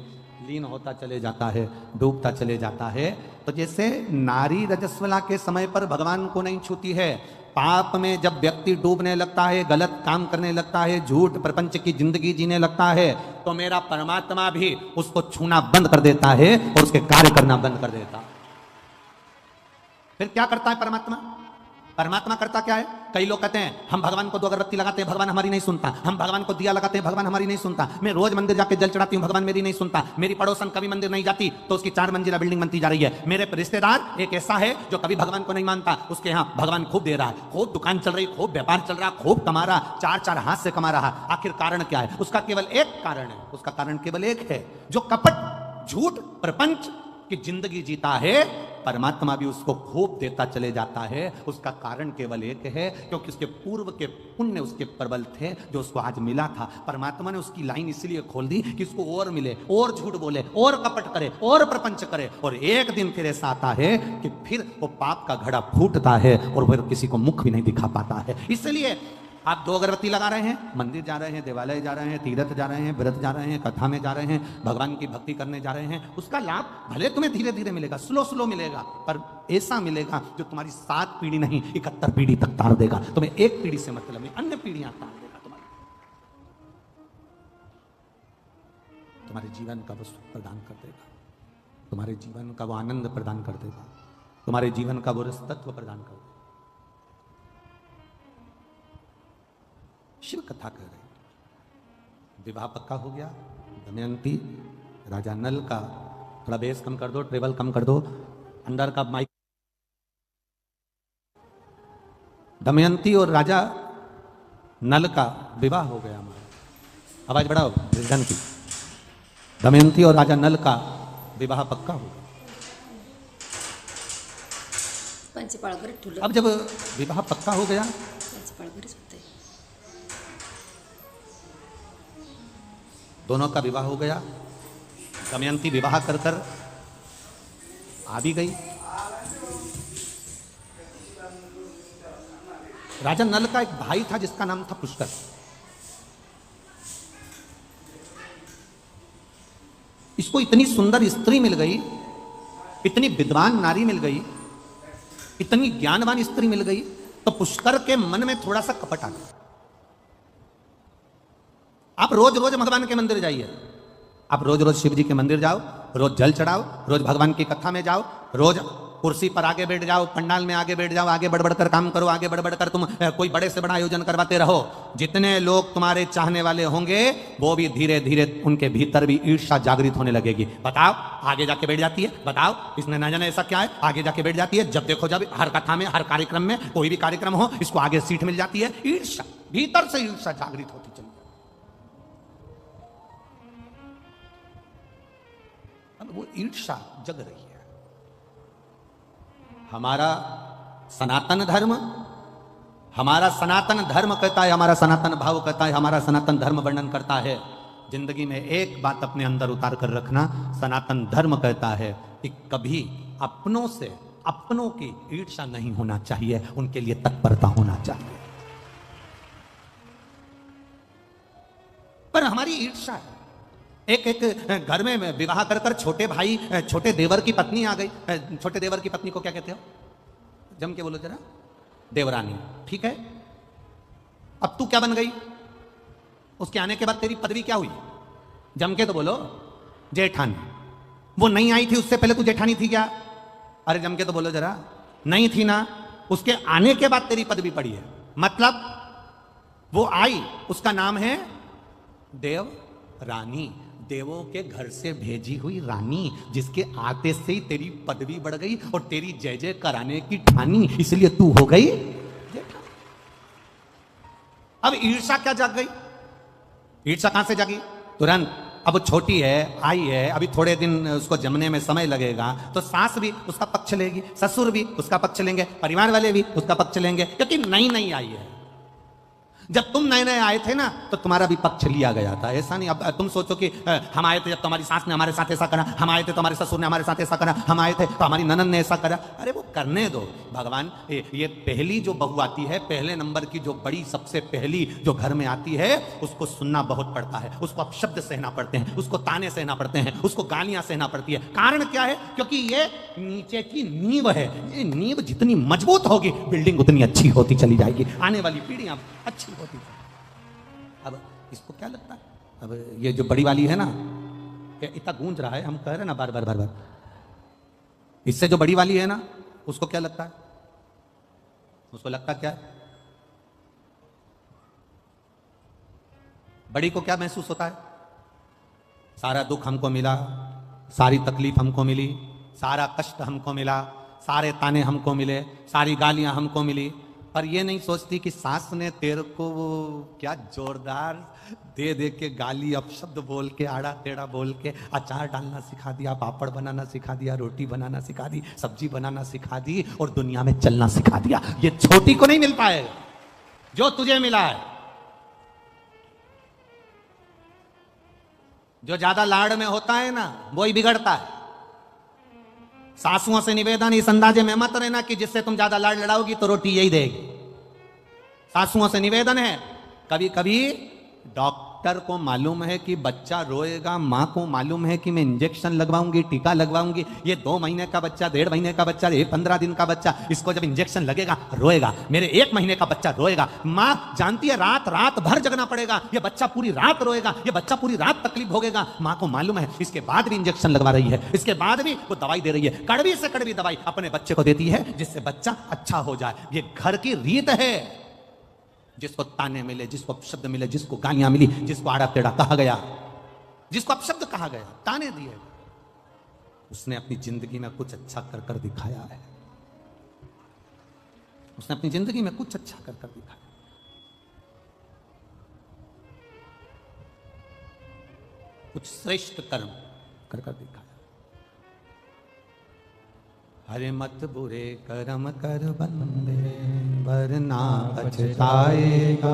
लीन होता चले जाता है, डूबता चले जाता है, तो जैसे नारी रजस्वला के समय पर भगवान को नहीं छूती है, पाप में जब व्यक्ति डूबने लगता है, गलत काम करने लगता है, झूठ प्रपंच की जिंदगी जीने लगता है, तो मेरा परमात्मा भी उसको छूना बंद कर देता है और उसके कार्य करना बंद कर देता। फिर क्या करता है परमात्मा? परमात्मा करता क्या है? कई लोग कहते हैं हम भगवान को 2 अगरबत्ती लगाते हैं, भगवान हमारी नहीं सुनता। हम भगवान को दिया लगाते हैं, भगवान हमारी नहीं सुनता। मैं रोज मंदिर जाके जल चढ़ाती हूँ, भगवान मेरी नहीं सुनता। मेरी पड़ोसन कभी मंदिर नहीं जाती तो उसकी 4 मंजिला बिल्डिंग बनती जा रही है। मेरे रिश्तेदार एक ऐसा है जो कभी भगवान को नहीं मानता, उसके यहाँ भगवान खूब दे रहा है, खूब दुकान चल रही, खूब व्यापार चल रहा, खूब कमा रहा, 4 हाथ से कमा रहा। आखिर कारण क्या है? उसका केवल एक कारण है, उसका कारण केवल एक है, जो कपट, झूठ, प्रपंच की जिंदगी जीता है, परमात्मा भी उसको खूब देता चले जाता है। उसका कारण केवल एक है, क्योंकि उसके पूर्व के पुण्य उसके प्रबल थे जो उसको आज मिला था। परमात्मा ने उसकी लाइन इसलिए खोल दी कि उसको और मिले, और झूठ बोले, और कपट करे, और प्रपंच करे। और एक दिन फिर ऐसा आता है कि फिर वो पाप का घड़ा फूटता है और फिर किसी को मुख भी नहीं दिखा पाता है। इसलिए आप 2 अगरबत्ती लगा रहे हैं, मंदिर जा रहे हैं, देवालय जा रहे हैं, तीर्थ जा रहे हैं, व्रत जा रहे हैं, कथा में जा रहे हैं, भगवान की भक्ति करने जा रहे हैं, उसका लाभ भले तुम्हें धीरे धीरे मिलेगा, स्लो स्लो मिलेगा, पर ऐसा मिलेगा जो तुम्हारी 7 पीढ़ी नहीं 71 पीढ़ी तक तार देगा। तुम्हें एक पीढ़ी से मतलब नहीं, अन्य पीढ़ियां तार देगा। तुम्हारे जीवन का वो सुख प्रदान कर देगा, तुम्हारे जीवन का वो आनंद प्रदान कर देगा, तुम्हारे जीवन का वो रसतत्व प्रदान कर देगा। शिव कथा कह रहे, विवाह पक्का हो गया। दमयंती राजा नल का, थोड़ा बेस कम कर दो, ट्रेवल कम कर दो, अंदर का माइक। दमयंती और राजा नल का विवाह हो गया। हमारा आवाज बढ़ाओ रिजन की। दमयंती और राजा नल का विवाह पक्का हो गया। अब जब विवाह पक्का हो गया, दोनों का विवाह हो गया। दमयंती विवाह कर कर आ भी गई। राजा नल का एक भाई था जिसका नाम था पुष्कर। इसको इतनी सुंदर स्त्री मिल गई, इतनी विद्वान नारी मिल गई, इतनी ज्ञानवान स्त्री मिल गई, तो पुष्कर के मन में थोड़ा सा कपट आ गया। आप रोज रोज भगवान के मंदिर जाइए, आप रोज रोज शिव जी के मंदिर जाओ, रोज जल चढ़ाओ, रोज भगवान की कथा में जाओ, रोज कुर्सी पर आगे बैठ जाओ, पंडाल में आगे बैठ जाओ, आगे बढ़ बढ़कर काम करो, आगे बढ़ बढ़कर तुम कोई बड़े से बड़ा आयोजन करवाते रहो। जितने लोग तुम्हारे चाहने वाले होंगे वो भी धीरे धीरे उनके भीतर भी ईर्ष्या जागृत होने लगेगी। बताओ, आगे जाके बैठ जाती है, बताओ इसने ना जाने ऐसा क्या है, आगे जाके बैठ जाती है। जब देखो जब हर कथा में, हर कार्यक्रम में, कोई भी कार्यक्रम हो, इसको आगे सीट मिल जाती है। ईर्ष्या, भीतर से ईर्ष्या जागृत होती चली। अब वो ईर्ष्या जग रही है। हमारा सनातन धर्म, हमारा सनातन धर्म कहता है, हमारा सनातन भाव कहता है, हमारा सनातन धर्म वर्णन करता है, जिंदगी में एक बात अपने अंदर उतार कर रखना, सनातन धर्म कहता है कि कभी अपनों से, अपनों की ईर्ष्या नहीं होना चाहिए, उनके लिए तत्परता होना चाहिए। पर हमारी ईर्ष्या है। एक एक घर में विवाह कर कर छोटे भाई, छोटे देवर की पत्नी आ गई। छोटे देवर की पत्नी को क्या कहते हो? जम के बोलो जरा। देवरानी। ठीक है, अब तू क्या बन गई? उसके आने के बाद तेरी पदवी क्या हुई? जम के तो बोलो। जेठानी। वो नहीं आई थी उससे पहले तू जेठानी थी क्या? अरे जम के तो बोलो जरा। नहीं थी ना। उसके आने के बाद तेरी पदवी पड़ी है, मतलब वो आई, उसका नाम है देव रानी। देवों के घर से भेजी हुई रानी, जिसके आते से ही तेरी पदवी बढ़ गई और तेरी जय जय कराने की ठानी, इसलिए तू हो गई। अब ईर्ष्या क्या जाग गई? ईर्ष्या कहां से जागी? तुरंत। अब वो छोटी है, आई है, अभी थोड़े दिन उसको जमने में समय लगेगा, तो सास भी उसका पक्ष लेगी, ससुर भी उसका पक्ष लेंगे, परिवार वाले भी उसका पक्ष लेंगे, क्योंकि नई नई आई है। जब तुम नए नए आए थे ना, तो तुम्हारा भी पक्ष लिया गया था। ऐसा नहीं अब तुम सोचो कि हम आए थे जब तुम्हारी सास ने हमारे साथ ऐसा करा, हम आए थे तो हमारे ससुर ने हमारे साथ ऐसा करा, हम आए थे तो हमारी ननद ने ऐसा करा। अरे वो करने दो भगवान। ये पहली जो बहू आती है, पहले नंबर की जो बड़ी सबसे पहली जो घर में आती है, उसको सुनना बहुत पड़ता है, उसको अपशब्द सहना पड़ते हैं, उसको ताने सहना पड़ते हैं, उसको गालियां सहना पड़ती है। कारण क्या है? क्योंकि ये नीचे की नींव है। ये नींव जितनी मजबूत होगी, बिल्डिंग उतनी अच्छी होती चली जाएगी, आने वाली पीढ़ियां अच्छी होती है। अब इसको क्या लगता है? अब ये जो बड़ी वाली है ना, इतना गूंज रहा है, हम कह रहे ना बार बार बार बार, इससे जो बड़ी वाली है ना, उसको क्या लगता है? उसको लगता क्या है? बड़ी को क्या महसूस होता है? सारा दुख हमको मिला, सारी तकलीफ हमको मिली, सारा कष्ट हमको मिला, सारे ताने हमको मिले, सारी गालियां हमको मिली। पर ये नहीं सोचती कि सास ने तेरे को वो क्या जोरदार दे दे के गाली, अपशब्द बोल के, आड़ा टेढ़ा बोल के अचार डालना सिखा दिया, पापड़ बनाना सिखा दिया, रोटी बनाना सिखा दी, सब्जी बनाना सिखा दी, और दुनिया में चलना सिखा दिया। ये छोटी को नहीं मिलता है जो तुझे मिला है। जो ज्यादा लाड़ में होता है ना, वही बिगड़ता है। सासुओं से निवेदन, इस अंदाजे में मत रहना कि जिससे तुम ज्यादा लाड़ लड़ाओगी तो रोटी यही देगी। सासुओं से निवेदन है, कभी कभी डॉक्टर को मालूम है कि बच्चा रोएगा, मां को मालूम है कि मैं इंजेक्शन लगवाऊंगी, टीका लगवाऊंगी, ये 2 महीने का बच्चा, 1.5 महीने का बच्चा, 15 दिन का बच्चा, इसको जब इंजेक्शन लगेगा रोएगा, मेरे 1 महीने का बच्चा रोएगा। मां जानती है रात रात भर जगना पड़ेगा, ये बच्चा पूरी रात रोएगा, ये बच्चा पूरी रात तकलीफ भोगेगा। मां को मालूम है, इसके बाद भी इंजेक्शन लगवा रही है, इसके बाद भी वो दवाई दे रही है, कड़वी से कड़वी दवाई अपने बच्चे को देती है जिससे बच्चा अच्छा हो जाए। ये घर की रीत है। जिसको ताने मिले, जिसको अपशब्द मिले, जिसको गालियां मिली, जिसको आड़ा टेढ़ा कहा गया, जिसको अपशब्द कहा गया, ताने दिए, उसने अपनी जिंदगी में कुछ अच्छा कर कर दिखाया है। उसने अपनी जिंदगी में कुछ अच्छा कर कर दिखाया। कुछ श्रेष्ठ कर्म कर कर दिखाया। हरे मत बुरे कर्म कर बंदे, वरना पछताएगा।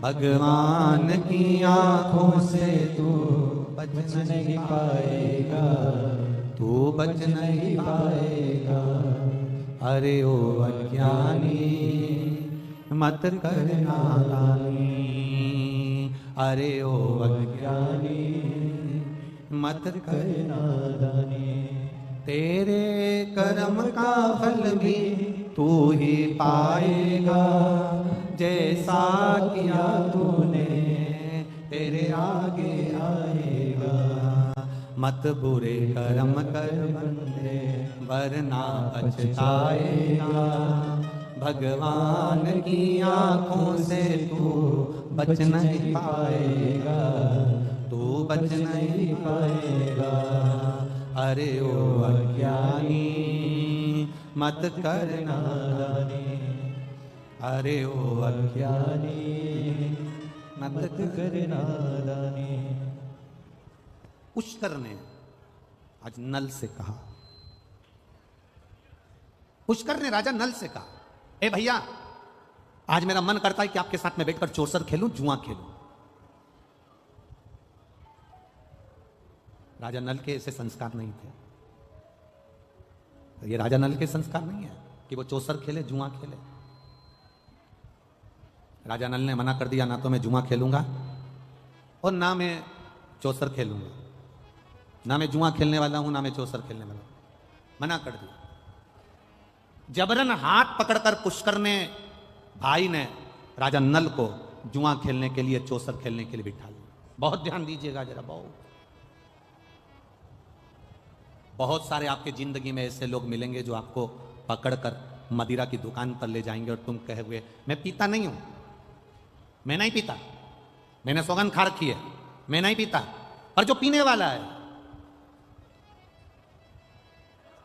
भगवान की आंखों से तू बच नहीं पाएगा, तू बच नहीं पाएगा। अरे ओ अज्ञानी मत कर नादानी, अरे ओ अज्ञानी मत कर नादानी। तेरे कर्म का फल भी तू ही पाएगा, जैसा किया तूने तेरे आगे आएगा। मत बुरे कर्म कर बंदे, वरना पछताएगा। भगवान की आंखों से तू बच नहीं पाएगा, तू बच नहीं पाएगा। अरे ओ अज्ञानी मत कर नादानी, अरे ओ अज्ञानी मत कर नादानी। पुष्कर ने आज नल से कहा, पुष्कर ने राजा नल से कहा, ए भैया आज मेरा मन करता है कि आपके साथ में बैठकर चौसर खेलूं, जुआ खेलूं। राजा नल के ऐसे संस्कार नहीं थे। ये राजा नल के संस्कार नहीं है कि वो चौसर खेले, जुआ खेले। राजा नल ने मना कर दिया, ना तो मैं जुआ खेलूंगा और ना मैं चौसर खेलूंगा, ना मैं जुआ खेलने वाला हूं, ना मैं चौसर खेलने वाला हूं। मना कर दिया। जबरन हाथ पकड़कर पुष्कर ने, भाई ने राजा नल को जुआ खेलने के लिए, चौसर खेलने के लिए बिठा लिया। बहुत ध्यान दीजिएगा जरा, बहुत सारे आपके जिंदगी में ऐसे लोग मिलेंगे जो आपको पकड़कर मदिरा की दुकान पर ले जाएंगे और तुम कहोगे मैं पीता नहीं हूं, मैं नहीं पीता, मैंने सौगंध खा रखी है, मैं नहीं पीता। पर जो पीने वाला है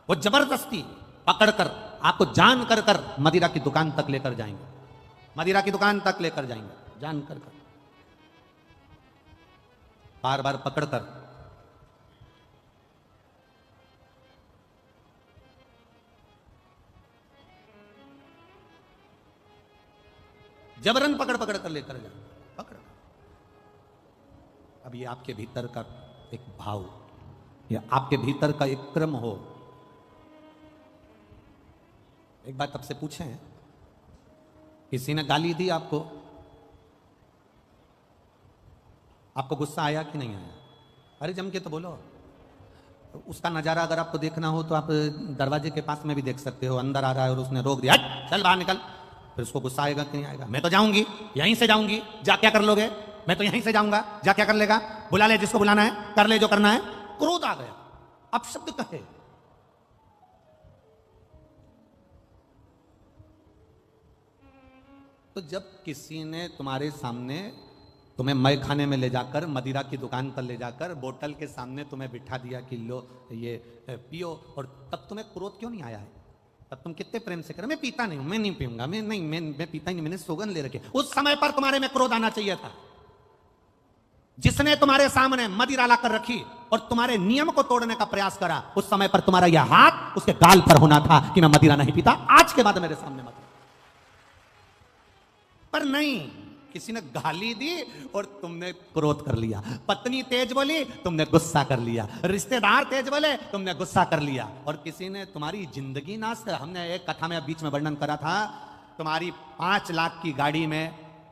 वो जबरदस्ती पकड़कर आपको जान कर कर मदिरा की दुकान तक लेकर जाएंगे, मदिरा की दुकान तक लेकर जाएंगे, जान कर कर, बार बार पकड़कर। जबरन पकड़ पकड़ कर लेकर जाए, पकड़। अब ये आपके भीतर का एक भाव, या आपके भीतर का एक क्रम हो। एक बात आपसे पूछें, किसी ने गाली दी आपको, आपको गुस्सा आया कि नहीं आया? अरे जम के तो बोलो। उसका नजारा अगर आपको देखना हो तो आप दरवाजे के पास में भी देख सकते हो। अंदर आ रहा है और उसने रोक दिया, चल बाहर निकल, फिर उसको गुस्सा आएगा कि नहीं आएगा? मैं तो जाऊंगी, यहीं से जाऊंगी, जा क्या कर लोगे? मैं तो यहीं से जाऊंगा, जा क्या कर लेगा? बुला ले जिसको बुलाना है, कर ले जो करना है। क्रोध आ गया, अब शब्द कहे। तो जब किसी ने तुम्हारे सामने तुम्हें मय खाने में ले जाकर, मदिरा की दुकान पर ले जाकर, बोतल के सामने तुम्हें बिठा दिया कि लो ये पियो, और तब तुम्हें क्रोध क्यों नहीं आया है? तब तुम कितने प्रेम से कर, मैं पीता नहीं हूं, मैं नहीं पीऊंगा, मैं पीता ही नहीं, मैंने सौगंध ले रखी। उस समय पर तुम्हारे में क्रोध आना चाहिए था। जिसने तुम्हारे सामने मदिरा लाकर रखी और तुम्हारे नियम को तोड़ने का प्रयास करा, उस समय पर तुम्हारा यह हाथ उसके गाल पर होना था कि मैं मदिरा नहीं पीता, आज के बाद मेरे सामने मत। पर नहीं, किसी ने गाली दी और तुमने क्रोध कर लिया। पत्नी तेज बोली, तुमने गुस्सा कर लिया। रिश्तेदार तेज बोले, तुमने गुस्सा कर लिया। और किसी ने तुम्हारी जिंदगी नाश कर। हमने एक कथा में बीच में वर्णन करा था तुम्हारी 5 लाख की गाड़ी में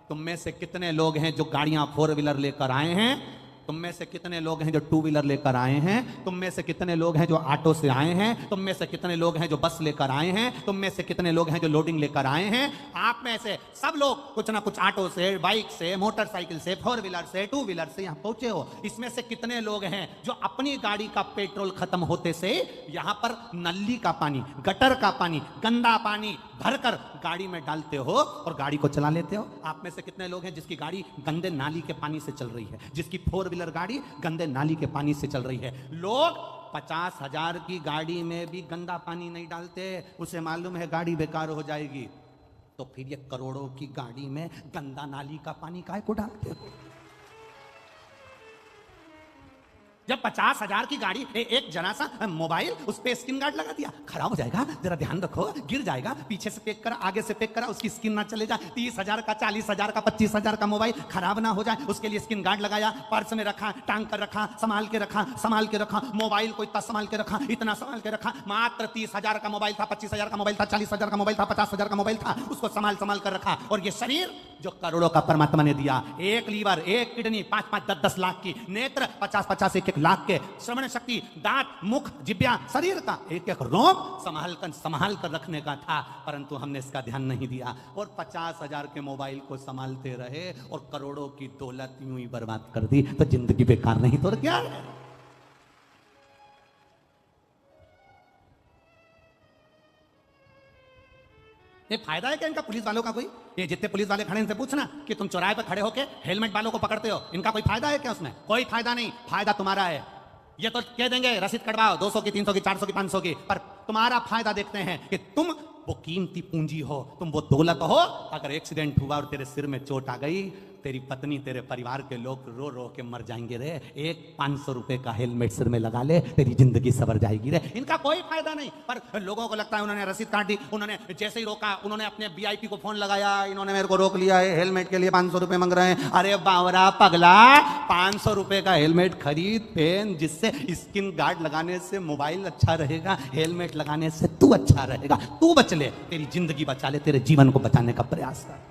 तुम में से कितने लोग हैं जो गाड़ियां 4 व्हीलर लेकर आए हैं? तुम में से कितने लोग हैं जो 2 व्हीलर लेकर आए हैं? तुम में से कितने लोग हैं जो ऑटो से आए हैं? तुम में से कितने लोग हैं जो बस लेकर आए हैं? तुम में से कितने लोग हैं जो लोडिंग लेकर आए हैं? आप में से सब लोग कुछ ना कुछ ऑटो से, बाइक से, मोटरसाइकिल से, 4 व्हीलर से, 2 व्हीलर से यहां पहुंचे हो। इसमें से कितने लोग हैं जो अपनी गाड़ी का पेट्रोल खत्म होते से यहां पर नली का पानी, गटर का पानी, गंदा पानी भरकर गाड़ी में डालते हो और गाड़ी को चला लेते हो? आप में से कितने लोग हैं जिसकी गाड़ी गंदे नाली के पानी से चल रही है, जिसकी 4 व्हीलर गाड़ी गंदे नाली के पानी से चल रही है? लोग 50,000 की गाड़ी में भी गंदा पानी नहीं डालते, उसे मालूम है गाड़ी बेकार हो जाएगी। तो फिर ये करोड़ों की गाड़ी में गंदा नाली का पानी काहे को डालते हो? जब 50,000 की गाड़ी एक जना सा मोबाइल उस पे स्क्रीन गार्ड लगा दिया, खराब हो जाएगा, जरा ध्यान रखो, गिर जाएगा, पीछे से पैक करा, आगे से पैक करा, उसकी स्क्रीन ना चले जाए। 30,000 का, 40,000 का, 25,000 का मोबाइल खराब ना हो जाए, उसके लिए स्क्रीन गार्ड लगाया, पर्स में रखा, टांग कर रखा, संभाल के रखा, मोबाइल को इतना संभाल के रखा, इतना संभाल के रखा। मात्र 30,000 का मोबाइल था, 25,000 का मोबाइल था, 40,000 का मोबाइल था, 50,000 का मोबाइल था, उसको संभाल कर रखा। और ये शरीर जो करोड़ों का परमात्मा ने दिया, एक लीवर, एक किडनी, 5-5, 10-10 लाख की, नेत्र 50-50, 1-1 लाख के, श्रवण शक्ति, दांत, मुख, जिब्या, शरीर का एक एक रोग संभाल कर रखने का था, परंतु हमने इसका ध्यान नहीं दिया और 50,000 के मोबाइल को संभालते रहे और करोड़ों की दौलत यूं ही बर्बाद कर दी। तो जिंदगी बेकार नहीं तो क्या है? ये फायदा है क्या इनका पुलिस वालों का कोई? ये जितने पुलिस वाले खड़े इनसे पूछना कि तुम चौराहे पर खड़े होके हेलमेट वालों को पकड़ते हो, इनका कोई फायदा है क्या? उसमें कोई फायदा नहीं। फायदा तुम्हारा है। ये तो कह देंगे रसीद कटवाओ 200 की, 300 की, 400 की, 500 की, पर तुम्हारा फायदा देखते हैं कि तुम वो कीमती पूंजी हो, तुम वो दौलत हो। अगर एक्सीडेंट हुआ और तेरे सिर में चोट आ गई, तेरी पत्नी, तेरे परिवार के लोग रो रो के मर जाएंगे रे। एक 500 रुपए का हेलमेट सिर में लगा ले, तेरी जिंदगी सवर जाएगी रे। इनका कोई फायदा नहीं, पर लोगों को लगता है उन्होंने रसीद काट दी, उन्होंने जैसे ही रोका, उन्होंने अपने वीआईपी को फोन लगाया, इन्होंने मेरे को रोक लिया है, हेलमेट के लिए 500 रुपए मांग रहे हैं। अरे बावरा पगला, 500 रुपए का हेलमेट खरीद, पहन, जिससे स्किन गार्ड लगाने से मोबाइल अच्छा रहेगा, हेलमेट लगाने से तू अच्छा रहेगा। तू बच ले, तेरी जिंदगी बचा ले, तेरे जीवन को बचाने का प्रयास कर।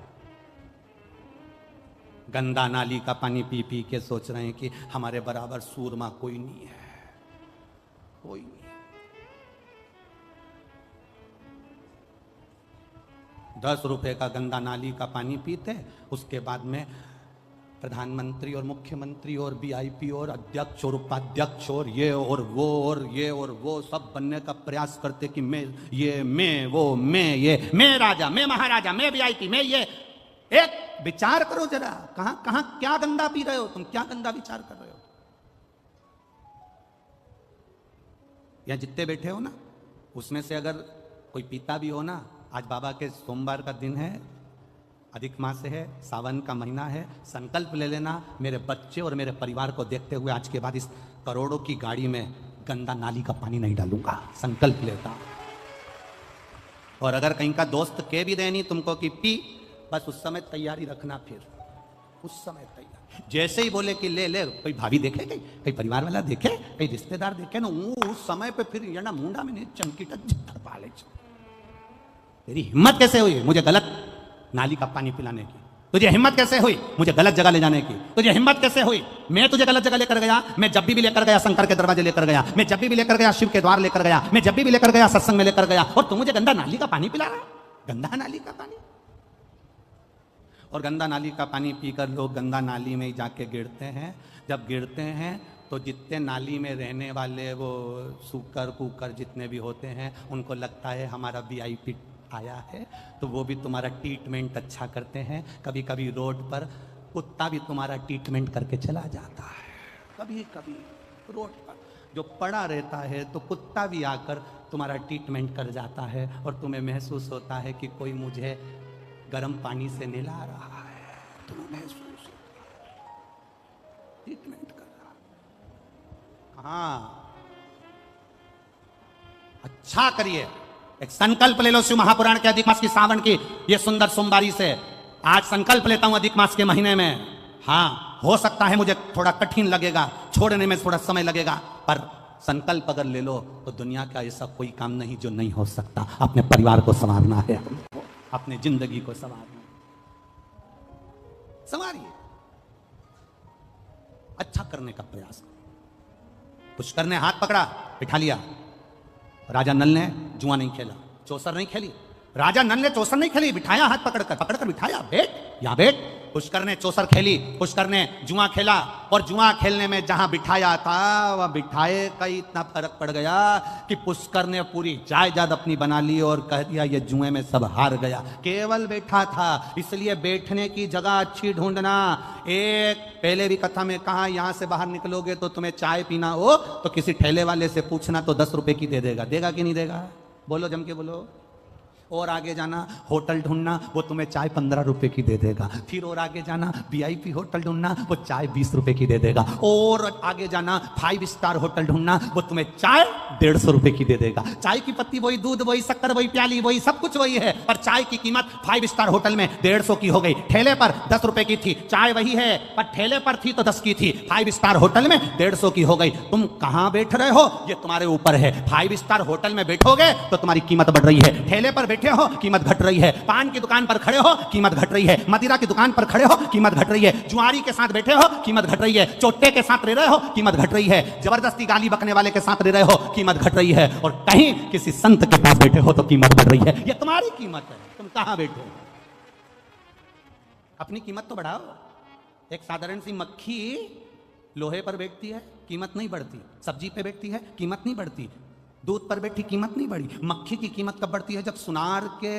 गंदा नाली का पानी पी पी के सोच रहे हैं कि हमारे बराबर सूरमा कोई नहीं है, कोई नहीं। 10 रुपए का गंदा नाली का पानी पीते, उसके बाद में प्रधानमंत्री और मुख्यमंत्री और वीआईपी और अध्यक्ष और उपाध्यक्ष और ये और वो और ये और वो सब बनने का प्रयास करते कि मैं ये, मैं वो, मैं ये, मैं राजा, मैं महाराजा, मैं वीआईपी, मैं ये। एक विचार करो जरा, कहां कहां क्या गंदा पी रहे हो तुम, क्या गंदा विचार कर रहे हो? यहां जितने बैठे हो ना, उसमें से अगर कोई पीता भी हो ना, आज बाबा के सोमवार का दिन है, अधिक मास है, सावन का महीना है, संकल्प ले लेना, मेरे बच्चे और मेरे परिवार को देखते हुए आज के बाद इस करोड़ों की गाड़ी में गंदा नाली का पानी नहीं डालूंगा, संकल्प लेता। और अगर कहीं का दोस्त के भी देनी तुमको कि पी, बस उस समय तैयारी रखना, फिर उस समय तैयार। जैसे ही बोले कि ले ले, कोई भाभी देखे, कहीं परिवार वाला देखे, कहीं रिश्तेदार देखे ना, उस समय पे फिर ये ना मुंडा में नहीं चमकी टक पाले। तेरी हिम्मत कैसे हुई मुझे गलत नाली का पानी पिलाने की? तुझे हिम्मत कैसे हुई मुझे गलत जगह ले जाने की? तुझे हिम्मत कैसे हुई? मैं तुझे गलत जगह लेकर गया, मैं जब भी लेकर गया शंकर के दरवाजे लेकर गया, मैं जब भी लेकर गया शिव के द्वार लेकर गया, मैं जब भी लेकर गया सत्संग में लेकर गया, और तू मुझे गंदा नाली का पानी पिला रहा? गंदा नाली का पानी। और गंदा नाली का पानी पीकर लोग गंदा नाली में ही जाके गिरते हैं। जब गिरते हैं तो जितने नाली में रहने वाले वो सूकर कुकर जितने भी होते हैं, उनको लगता है हमारा वीआईपी आया है, तो वो भी तुम्हारा ट्रीटमेंट अच्छा करते हैं। कभी कभी रोड पर कुत्ता भी तुम्हारा ट्रीटमेंट करके चला जाता है। कभी कभी रोड पर जो पड़ा रहता है तो कुत्ता भी आकर तुम्हारा ट्रीटमेंट कर जाता है, और तुम्हें महसूस होता है कि कोई मुझे गर्म पानी से नहला रहा है, तुम्हें महसूस होता है ट्रीटमेंट कर रहा। हाँ, अच्छा करिए, एक संकल्प ले लो शिव महापुराण के अधिक मास की सावन की ये सुंदर सोमवारी से। आज संकल्प लेता हूं अधिक मास के महीने में। हाँ, हो सकता है मुझे थोड़ा कठिन लगेगा, छोड़ने में थोड़ा समय लगेगा, पर संकल्प अगर ले लो तो दुनिया का ऐसा कोई काम नहीं जो नहीं हो सकता। अपने परिवार को संवारना है, अपनी जिंदगी को संवारिए, संवारिए, अच्छा करने का प्रयास करो। पुष्कर ने हाथ पकड़ा, बिठा लिया। राजा नल ने जुआ नहीं खेला, चौसर नहीं खेली। राजा नल ने चौसर नहीं खेली, बिठाया हाथ पकड़कर बिठाया, बैठ यहां बैठ। पुष्कर ने चौसर खेली, पुष्कर ने जुआ खेला, और जुआ खेलने में जहां बिठाया था वह बिठाए का इतना फर्क पड़ गया कि पुष्कर ने पूरी जायदाद अपनी बना ली और कह दिया ये जुए में सब हार गया। केवल बैठा था, इसलिए बैठने की जगह अच्छी ढूंढना। एक पहले भी कथा में कहा, यहां से बाहर निकलोगे तो तुम्हें चाय पीना हो तो किसी ठेले वाले से पूछना तो 10 रुपए की दे देगा। देगा कि नहीं देगा? बोलो, जम के बोलो। और आगे जाना, होटल ढूंढना, वो तुम्हें चाय 15 रुपए की दे देगा। फिर और आगे जाना, वीआईपी होटल ढूंढना, वो चाय 20 रुपए की दे देगा। और आगे जाना, 5 स्टार होटल ढूंढना, वो तुम्हें चाय 150 रुपए की दे देगा। चाय की पत्ती वही, दूध वही, शक्कर वही, प्याली वही, सब कुछ वही है, पर चाय की कीमत 5 स्टार होटल में 150 की हो गई। ठेले पर 10 रुपए की थी, चाय वही है, पर ठेले पर थी तो 10 की थी। 5 स्टार होटल में 150 की हो गई। तुम कहां बैठ रहे हो ये तुम्हारे ऊपर है। 5 स्टार होटल में बैठोगे तो तुम्हारी कीमत बढ़ रही है, ठेले पर बैठे हो कीमत घट रही है, पान की दुकान पर खड़े हो कीमत घट रही है, मदिरा की दुकान पर खड़े हो कीमत घट रही है, जुआरी के साथ बैठे हो कीमत घट रही है, चोट्टे के साथ रह रहे हो कीमत घट रही है, जबरदस्ती गाली बकने वाले के साथ रह रहे हो कीमत घट रही है, और कहीं किसी संत के पास बैठे हो तो कीमत बढ़ रही है। ये तुम्हारी कीमत है, तुम कहां बैठे हो? अपनी कीमत तो बढ़ाओ। एक साधारण सी मक्खी लोहे पर बैठती है, कीमत नहीं बढ़ती। सब्जी पे बैठती है, कीमत नहीं बढ़ती। दूध पर बैठी, कीमत नहीं बढ़ी। मक्खी की कीमत कब बढ़ती है? जब सुनार के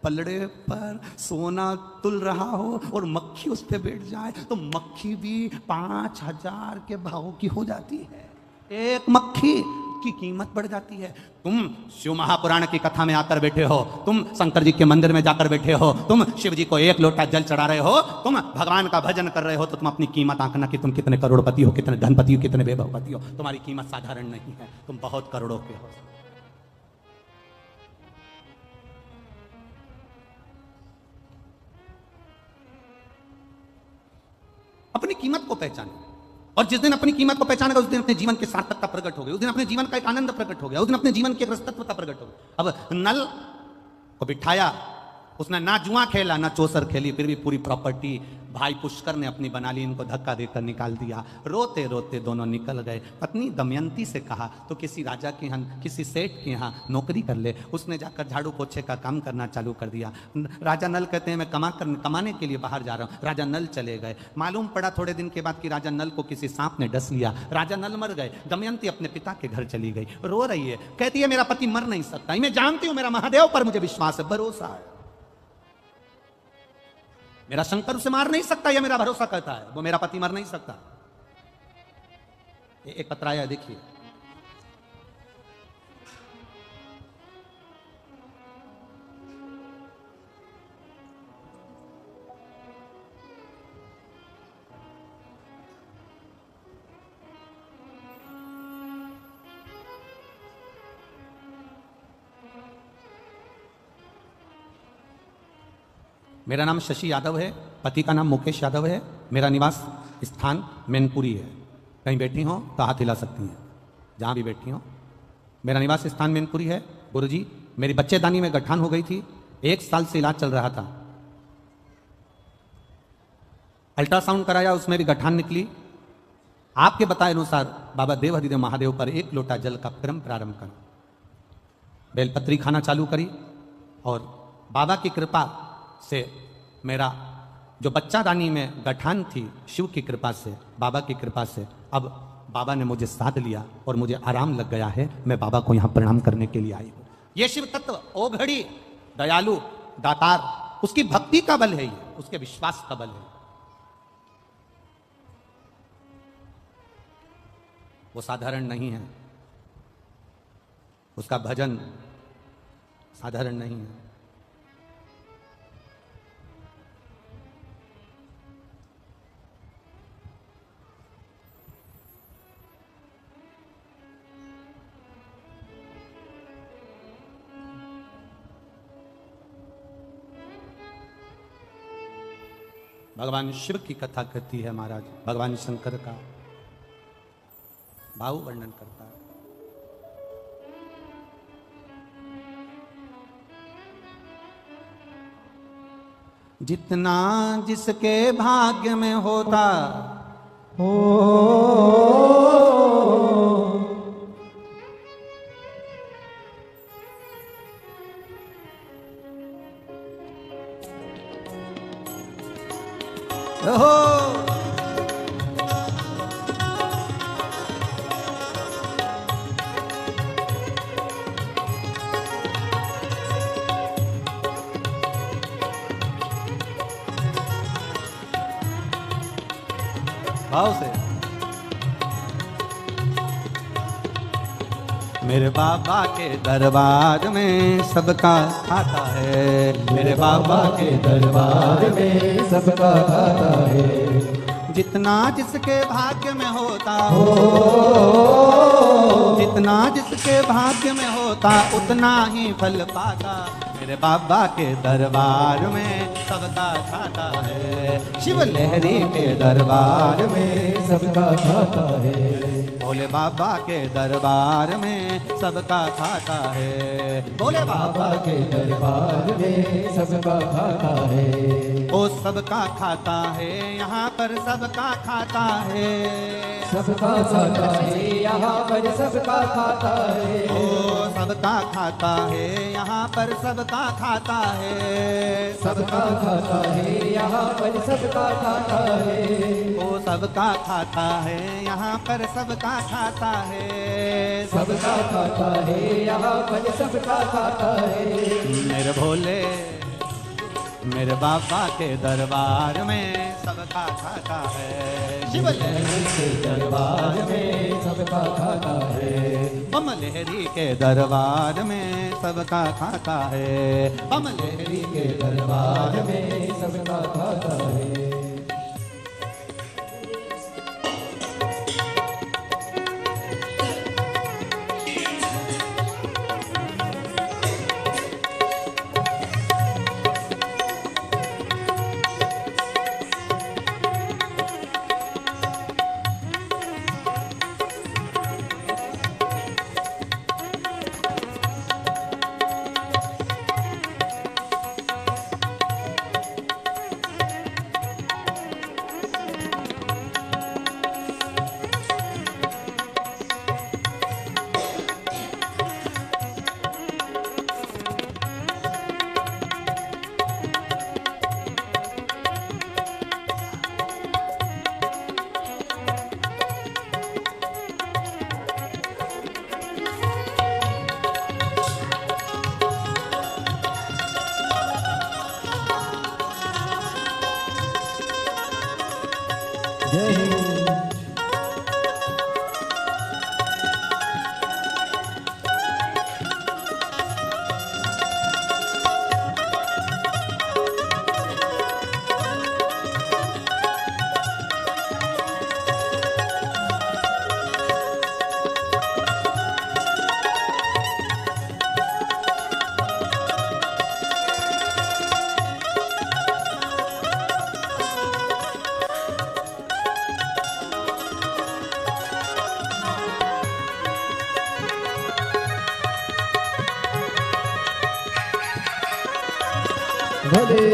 पलड़े पर सोना तुल रहा हो और मक्खी उस पर बैठ जाए तो मक्खी भी 5000 के भाव की हो जाती है। एक मक्खी की कीमत बढ़ जाती है। तुम शिव महापुराण की कथा में आकर बैठे हो, तुम शंकर जी के मंदिर में जाकर बैठे हो, तुम शिव जी को 1 लोटा जल चढ़ा रहे हो, तुम भगवान का भजन कर रहे हो, तो तुम अपनी कीमत आंकना कि तुम कितने करोड़पति हो, कितने धनपति हो, कितने वैभवपति हो। तुम्हारी कीमत साधारण नहीं है, तुम बहुत करोड़ों के हो। अपनी कीमत को पहचानो, और जिस दिन अपनी कीमत को पहचानेगा उस दिन अपने जीवन की सार्थकता प्रकट हो गई, उस दिन अपने जीवन का एक आनंद प्रकट हो गया, उस दिन अपने जीवन की एक रसतत्वता प्रकट हो गई। अब नल को बिठाया, उसने ना जुआ खेला ना चौसर खेली, फिर भी पूरी प्रॉपर्टी भाई पुष्कर ने अपनी बना ली, इनको धक्का देकर निकाल दिया। रोते रोते दोनों निकल गए। पत्नी दमयंती से कहा तो किसी राजा के यहाँ, किसी सेठ के यहाँ नौकरी कर ले। उसने जाकर झाड़ू पोछे का काम करना चालू कर दिया। राजा नल कहते हैं मैं कमाने के लिए बाहर जा रहा हूँ। राजा नल चले गए। मालूम पड़ा थोड़े दिन के बाद कि राजा नल को किसी सांप ने डस लिया। राजा नल मर गए। दमयंती अपने पिता के घर चली गई, रो रही है, कहती है मेरा पति मर नहीं सकता, मैं जानती हूँ मेरा महादेव पर मुझे विश्वास है, भरोसा है, मेरा शंकर उसे मार नहीं सकता, यह मेरा भरोसा करता है, वो मेरा पति मर नहीं सकता। एक पत्र आया, देखिए। मेरा नाम शशि यादव है, पति का नाम मुकेश यादव है, मेरा निवास स्थान मैनपुरी है। कहीं बैठी हो तो हाथ हिला सकती हैं, जहाँ भी बैठी हो। मेरा निवास स्थान मैनपुरी है। गुरुजी, मेरी बच्चेदानी में गठान हो गई थी, 1 साल से इलाज चल रहा था। अल्ट्रासाउंड कराया, उसमें भी गठान निकली। आपके बताए अनुसार बाबा देव हरिदेव महादेव पर 1 लोटा जल का क्रम प्रारंभ करो। बेलपत्री खाना चालू करी, और बाबा की कृपा से मेरा जो बच्चादानी में गठान थी, शिव की कृपा से, बाबा की कृपा से, अब बाबा ने मुझे साध लिया और मुझे आराम लग गया है। मैं बाबा को यहां प्रणाम करने के लिए आई हूं। ये शिव तत्व ओघड़ी, दयालु, दातार, उसकी भक्ति का बल है, ये उसके विश्वास का बल है। वो साधारण नहीं है, उसका भजन साधारण नहीं है। भगवान शिव की कथा कहती है महाराज, भगवान शंकर का भाव वर्णन करता है। जितना जिसके भाग्य में होता हो हो भाव से मेरे बाबा के दरबार में सबका खाता है, मेरे बाबा के दरबार में सबका खाता है। जितना जिसके भाग्य में होता हो, जितना जिसके भाग्य में होता उतना ही फल पाता। मेरे बाबा के दरबार में सबका खाता है, शिव लहरी के दरबार में सबका खाता है। भोले बाबा के दरबार में सबका खाता है, भोले बाबा के दरबार में सबका खाता है। ओ सबका खाता है, यहाँ पर सबका खाता है, सबका खाता है यहाँ पर सबका खाता है। ओ सबका खाता है, यहाँ पर सबका खाता है, सबका खाता है यहाँ पर सबका खाता है। ओ सबका खाता है, यहाँ पर सबका खाता है, सबका खाता है यहाँ पर सबका खाता है। मेरे भोले मेरे बाबा के दरबार में सबका खाता है, शिव लहरी के दरबार में सबका खाता है। बम लहरी के दरबार में सबका खाता है, बम लहरी के दरबार में सबका खाता है। जय हिंद। भले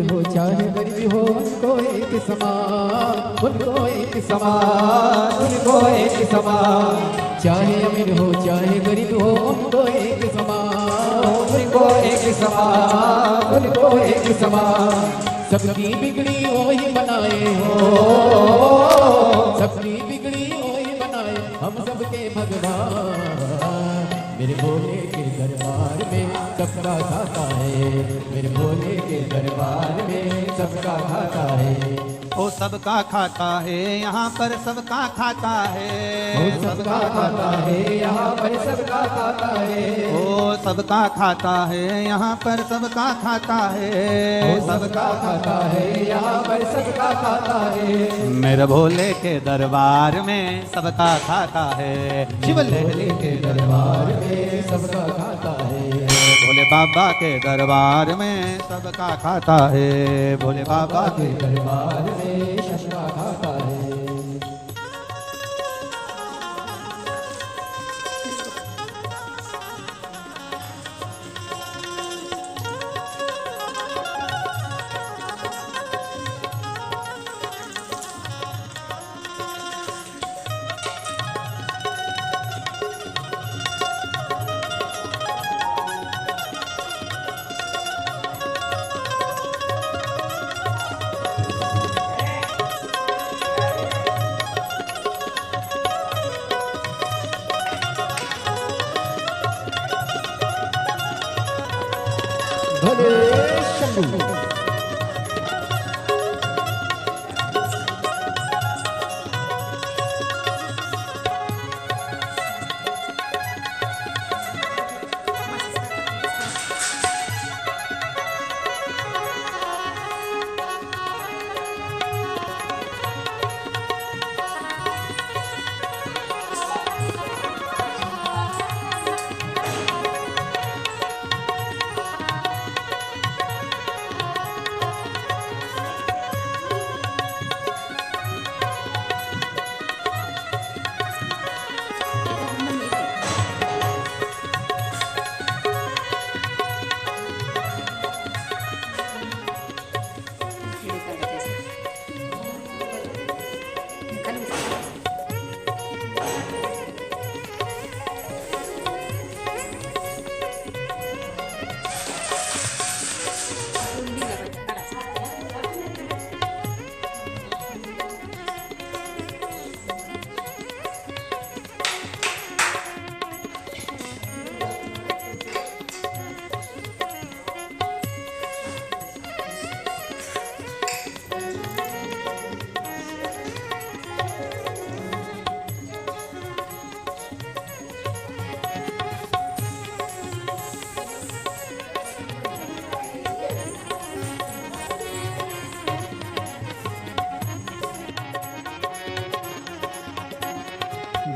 हो चाहे गरीब हो उनको एक समान, उनको एक समान, उनको एक समान। चाहे अमीर हो चाहे गरीब हो उनको एक समान, उनको एक समान, उनको एक समान। सबकी बिगड़ी वही बनाए हो, सबकी बिगड़ी वही बनाए हम सबके भगवान। मेरे भोले के दरबार में सबका खाता है, मेरे भोले के दरबार में सबका खाता है। ओ सबका खाता है यहाँ पर सबका खाता है, ओ सबका खाता है यहाँ पर सबका खाता है, ओ सबका खाता है यहाँ पर सबका खाता है, ओ सबका खाता है यहाँ पर सबका खाता है। मेरे भोले के दरबार में सबका खाता है, शिव लहरी के दरबार में सबका खाता है, भोले बाबा के दरबार में सबका खाता है, भोले बाबा के दरबार में सबका खाता है। भले शंभू।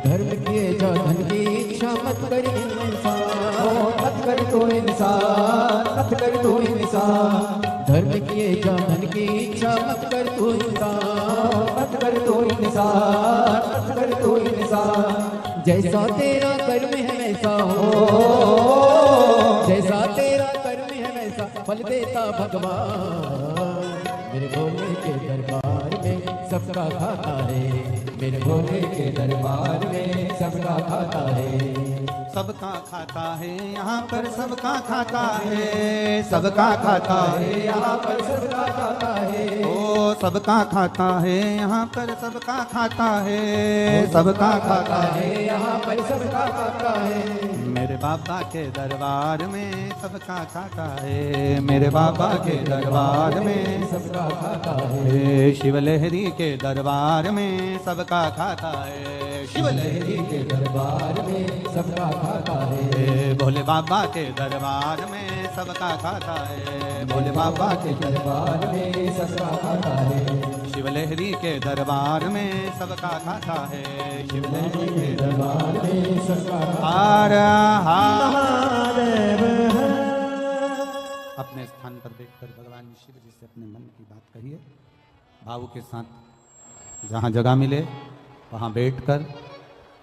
धर्म किए जा धन की इच्छा मत कर इंसान, मत कर तो इंसान, मत कर तो इंसान। धर्म किए जा धन की इच्छा मत कर तो इंसान, मत कर तो इंसान, मत कर तो इंसान। जैसा तेरा कर्म है वैसा हो, जैसा तेरा कर्म है वैसा फल देता भगवान। मेरे भोले के दरबार में सबका खाता है, मेरे भोले के दरबार में सबका खाता है। सबका खाता है यहाँ पर सबका खाता है, सबका खाता है यहाँ पर सबका खाता है, ओ सबका खाता है यहाँ पर सबका खाता है, सबका खाता है यहाँ पर सबका खाता है। मेरे बाबा के दरबार में सबका खाता है, मेरे बाबा के दरबार में सबका खाता है, शिव लहरी के दरबार में सबका खाता है, शिव लहरी के दरबार में सबका खाता है। भोले बाबा के दरबार में सबका खाता है, भोले बाबा के दरबार में सबका खाता है। शिव लहरी के दरबार में सबका खाता है, शिव लहरी के दरबार में सबका हर महादेव। अपने स्थान पर बैठकर भगवान शिव जी से अपने मन की बात कहिए, भाव के साथ जहाँ जगह मिले वहाँ बैठकर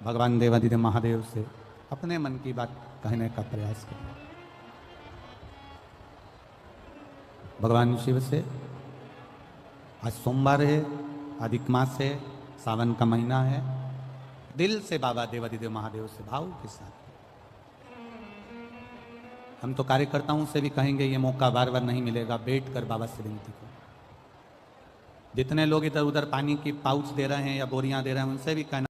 भगवान देवादिदेव महादेव से अपने मन की बात कहने का प्रयास करें। भगवान शिव से आज सोमवार है, अधिक मास है, सावन का महीना है, दिल से बाबा देवादिदेव महादेव से भाव के साथ। हम तो कार्यकर्ताओं से भी कहेंगे ये मौका बार बार नहीं मिलेगा, बैठ कर बाबा से विनती करो। जितने लोग इधर उधर पानी की पाउच दे रहे हैं या बोरियां दे रहे हैं उनसे भी कहना